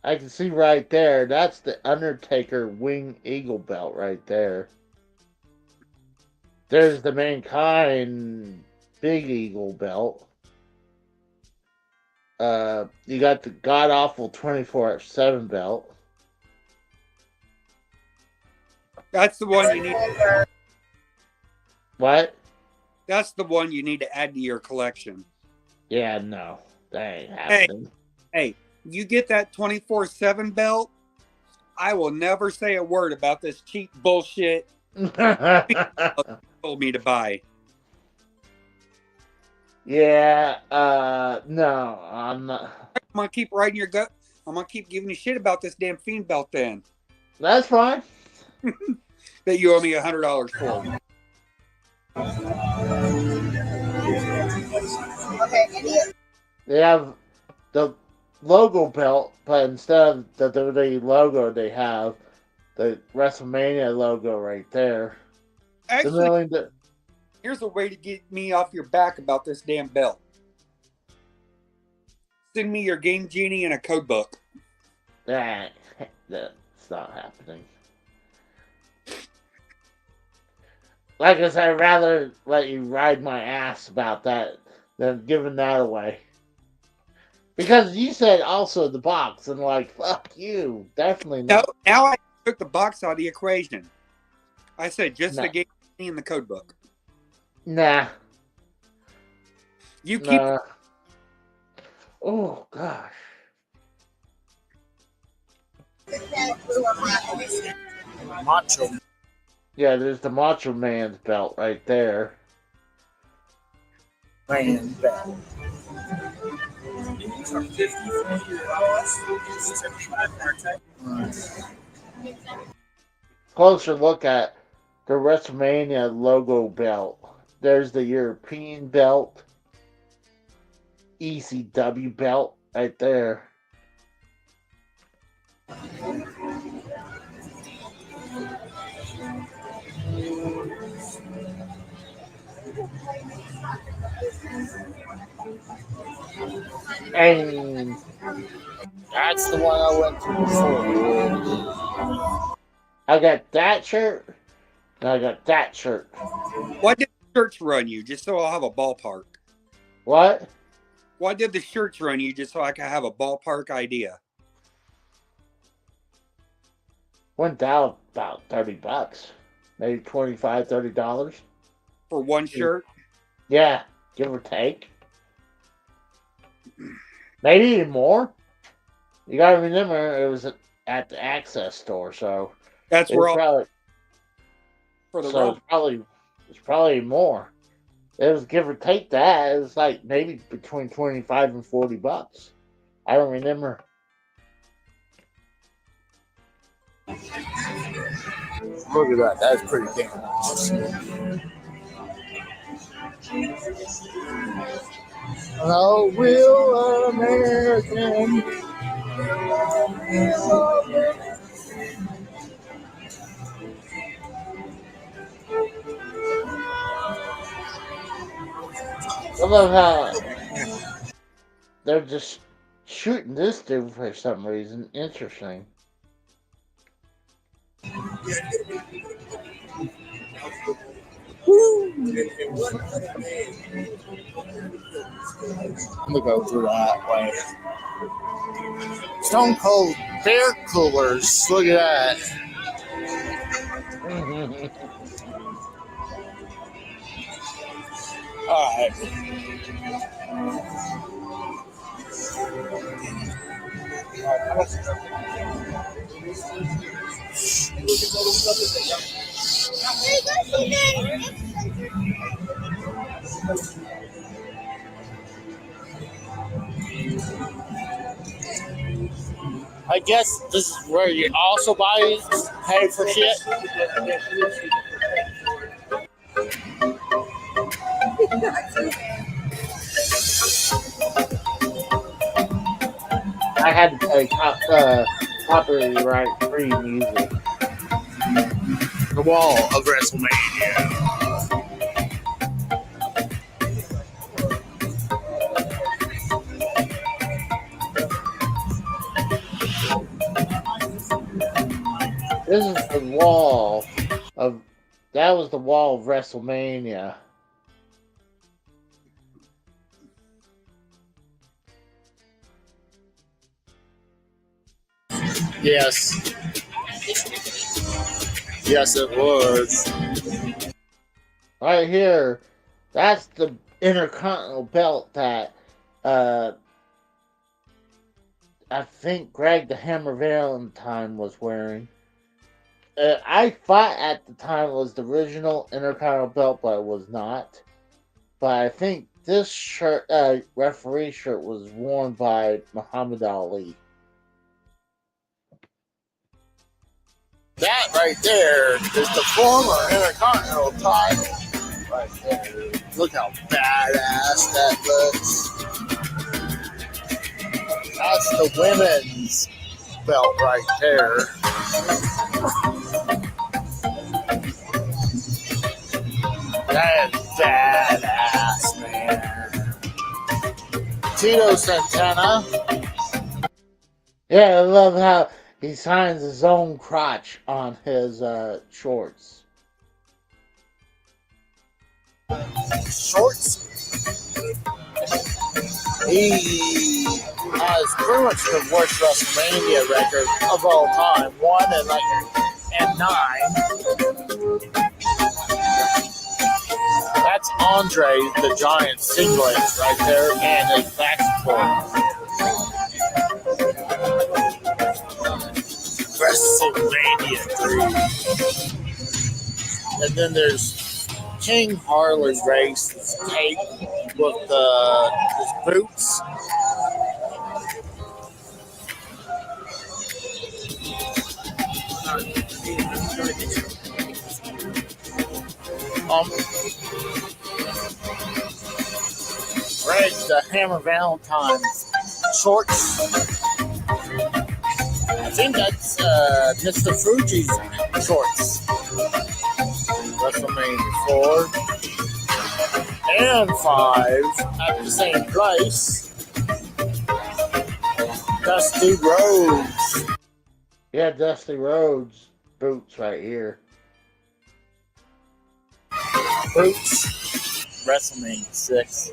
I can see right there. That's the Undertaker Wing Eagle belt right there. There's the Mankind Big Eagle belt. You got the God Awful 24/7 belt. That's the one you need. What? That's the one you need to add to your collection. Yeah, no. That ain't happening. Hey, you get that 24/7 belt, I will never say a word about this cheap bullshit told me to buy. Yeah, no, I'm not. I'm gonna keep riding your gut. I'm gonna keep giving you shit about this damn Fiend belt then. That's fine. That you owe me $100 for. They have the logo belt, but instead of the WWE logo, they have the WrestleMania logo right there. Actually, here's a way to get me off your back about this damn belt. Send me your Game Genie and a code book. That's not happening. Like I said, I'd rather let you ride my ass about that than giving that away. Because you said also the box, and like, fuck you. Definitely No, not. now I took the box out of the equation. I said just the Game Genie and the code book. Nah. You keep. Nah. Oh, gosh. Macho. Yeah, there's the Macho Man's belt right there. Man, belt. Closer look at the WrestleMania logo belt. There's the European belt, ECW belt right there. And That's the one I went to before. I got that shirt, and I got that shirt. Why did the shirts run you? Just so I'll have a ballpark. What? Why did the shirts run you? Just so I can have a ballpark idea. Went down about $30, maybe $25, $30. For one shirt? Yeah, give or take. Maybe even more. You gotta remember it was at the Access store, so That's it's where all probably for the so Rumble. it's probably more. It was give or take that. It was like maybe between $25 and $40. I don't remember. Look at that. That's pretty damn awesome. Oh, real American. I love how they're just shooting this dude for some reason. Interesting. I'm gonna go through that way. Stone Cold beer coolers. Look at that. All right. I guess this is where you also pay for shit. I had to play copyright free music. The wall of WrestleMania. This is the wall of. That was the wall of WrestleMania. Yes. Yes, it was. Right here, that's the Intercontinental belt that I think Greg the Hammer Valentine was wearing. I thought at the time it was the original Intercontinental belt, but it was not. But I think this shirt, referee shirt, was worn by Muhammad Ali. That right there is the former Intercontinental title. Right there. Look how badass that looks. That's the women's belt right there. That is badass, man. Tito Santana. Yeah, I love how he signs his own crotch on his shorts. Shorts. He has pretty much the worst WrestleMania record of all time. 1-9. That's Andre the Giant singlet right there and his back support. WrestleMania 3. And then there's King Harley Race's tape with his boots. Greg the Hammer Valentine's shorts. I think that's Mr. Fuji's shorts. WrestleMania 4 and 5 at the same place. Dusty Rhodes. Yeah, Dusty Rhodes boots right here. Boots. WrestleMania 6.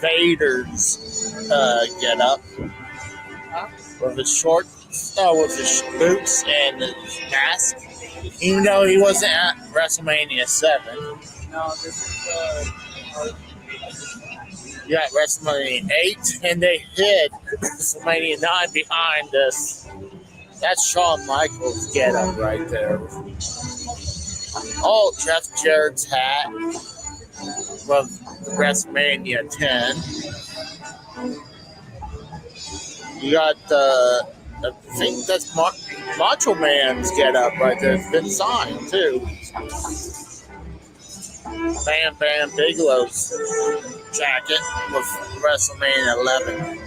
Vader's get up with his shorts, with his boots and his mask. Even though he wasn't at WrestleMania 7. No, this is you got WrestleMania 8, and they hid WrestleMania 9 behind this. That's Shawn Michaels' get up right there. Oh, Jeff Jarrett's hat from WrestleMania 10. You got I think that's Macho Man's get up right there. It's been signed too. Bam Bam Bigelow's jacket with WrestleMania 11.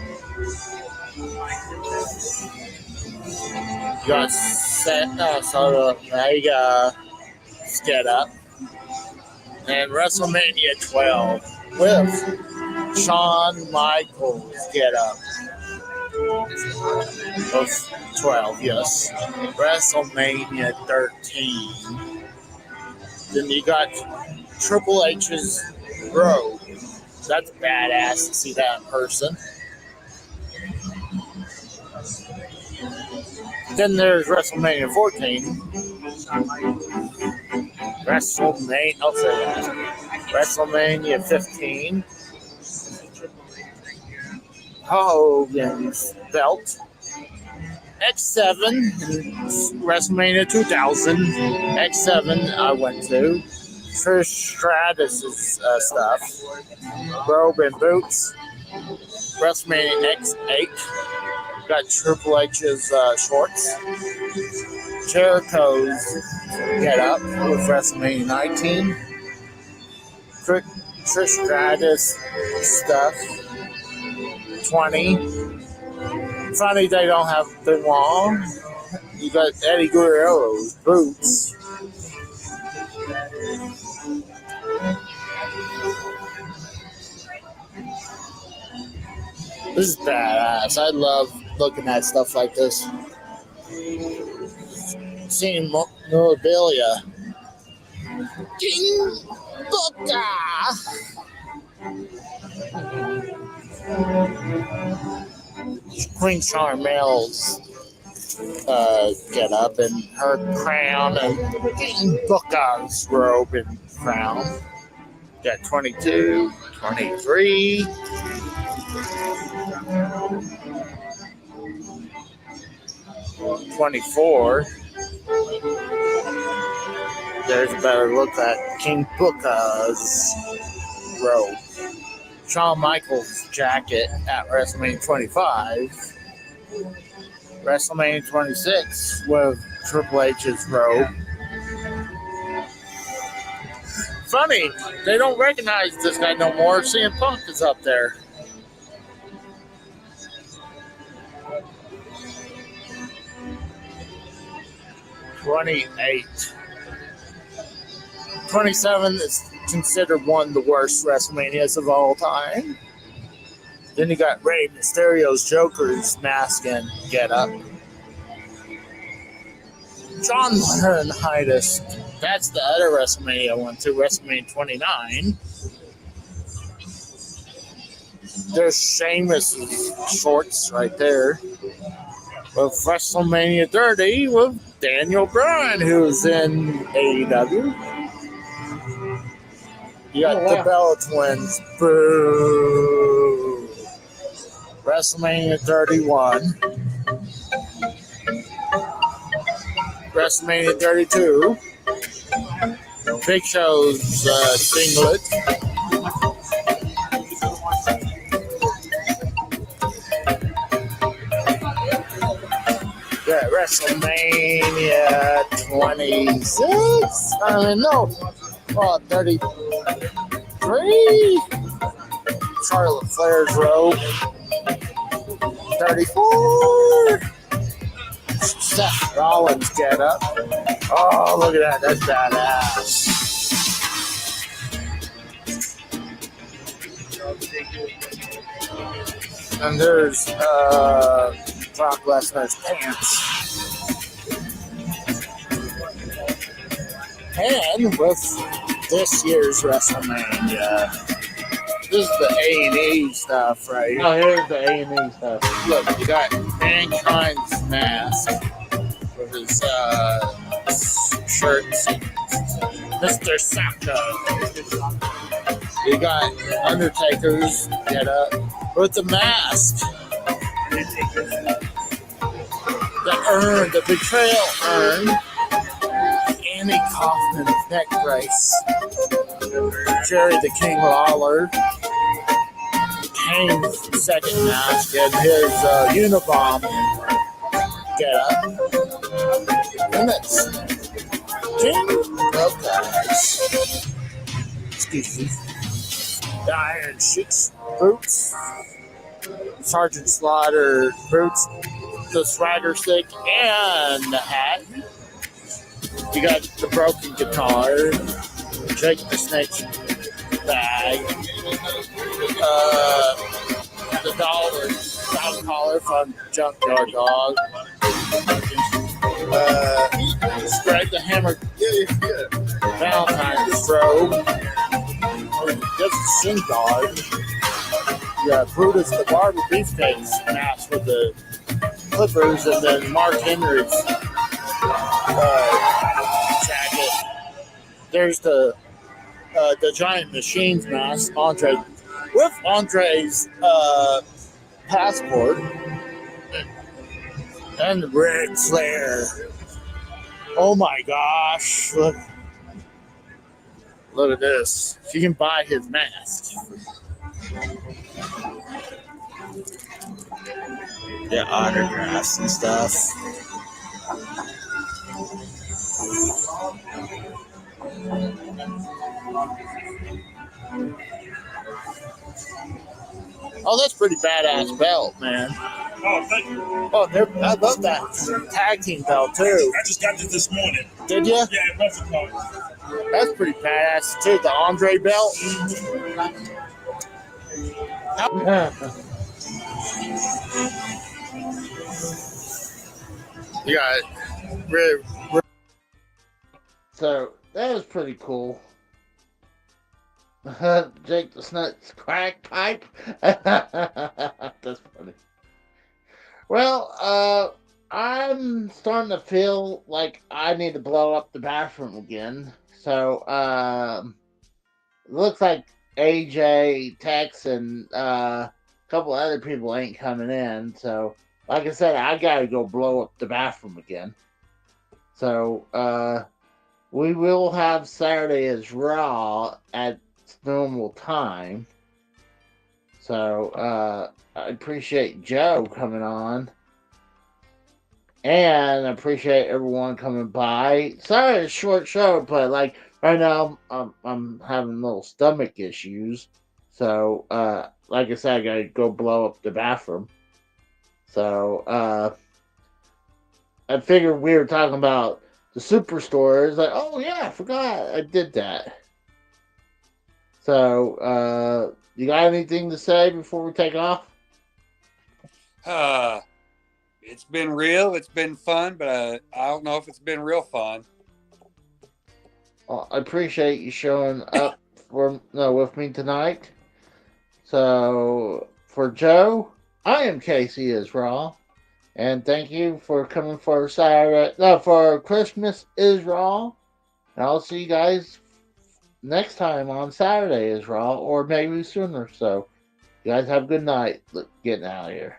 You got get up. And WrestleMania 12 with Shawn Michaels get up. Of 12, yes. WrestleMania 13. Then you got Triple H's Road. That's badass to see that in person. Then there's WrestleMania 14. I'll say that. WrestleMania 15. Hogan's belt. X7, WrestleMania 2000. X7 I went to. Trish Stratus's stuff. Robe and boots. WrestleMania X8. Got Triple H's shorts. Jericho's get up with WrestleMania 19. Trish Stratus stuff. 20. Funny they don't have the long. You got Eddie Guerrero's boots. This is badass. I love looking at stuff like this. Seeing memorabilia. King Booker! Queen Charmel's get up and her crown and King Booker's robe and crown. Got 22, 23. '24. There's a better look at King Booker's robe. Shawn Michaels jacket at WrestleMania 25. WrestleMania 26 with Triple H's robe. Funny, they don't recognize this guy no more. CM Punk is up there. '28. 27 is considered one of the worst WrestleManias of all time. Then you got Rey Mysterio's Joker's mask and get up. John Laurinaitis, that's the other WrestleMania I went to, WrestleMania 29. There's Sheamus's shorts right there. With WrestleMania 30 with Daniel Bryan, who's in AEW. You got the Bella Twins. Boo. WrestleMania 31. WrestleMania 32. Big Show's singlet. Yeah, WrestleMania 26. No, 33. Charlotte Flair's robe. 34. Seth Rollins get up. Oh, look at that. That's badass. And there's Brock Lesnar's pants. And with this year's WrestleMania, this is the A&E stuff right here. Oh, here's the A&E stuff. Look, you got Mankind's mask with his shirts. Mr. Saka. You got Undertaker's get up with the mask. The urn, the betrayal urn. Andy Kaufman's neck brace. Jerry the King Lawler. Kane's second mask and his Unabomb get up. And that's King Lopez. Excuse me. The Iron Sheik's boots. Sergeant Slaughter boots. The swagger stick and the hat. You got the broken guitar. Jake the Snake's bag. The dog collar from Junkyard Dog. Greg the Hammer Valentine's robe. That's a shin guard. You got Brutus the Barber Beefcakes mask with the clippers, and then Mark Henry's jacket. There's the Giant Machines mask, Andre, with Andre's passport, and Ric Flair. Oh my gosh! Look at this. You can buy his mask. Yeah, autographs and stuff. Oh, that's pretty badass belt, man. Oh, thank you. Oh, I love that tag team belt too. I just got this morning. Did you? Yeah, it was called. That's pretty badass too. The Andre belt. You got it. So that was pretty cool. Jake the Snake's crack pipe. That's funny. Well, I'm starting to feel like I need to blow up the bathroom again. So, it looks like AJ, Tex, and a couple other people ain't coming in. So, like I said, I gotta go blow up the bathroom again. So, we will have Saturday as Raw at normal time. So, I appreciate Joe coming on. And I appreciate everyone coming by. Sorry it's a short show, but like right now I'm having little stomach issues. So, like I said, I gotta go blow up the bathroom. So, I figured we were talking about the Superstore. It's like, oh yeah, I forgot I did that. So, you got anything to say before we take off? It's been real. It's been fun, but I don't know if it's been real fun. Well, I appreciate you showing up with me tonight. So, for Joe, I am Casey is Raw, and thank you for coming for for Christmas is Raw. And I'll see you guys next time on Saturday is Raw, or maybe sooner. So, you guys have a good night. Getting out of here.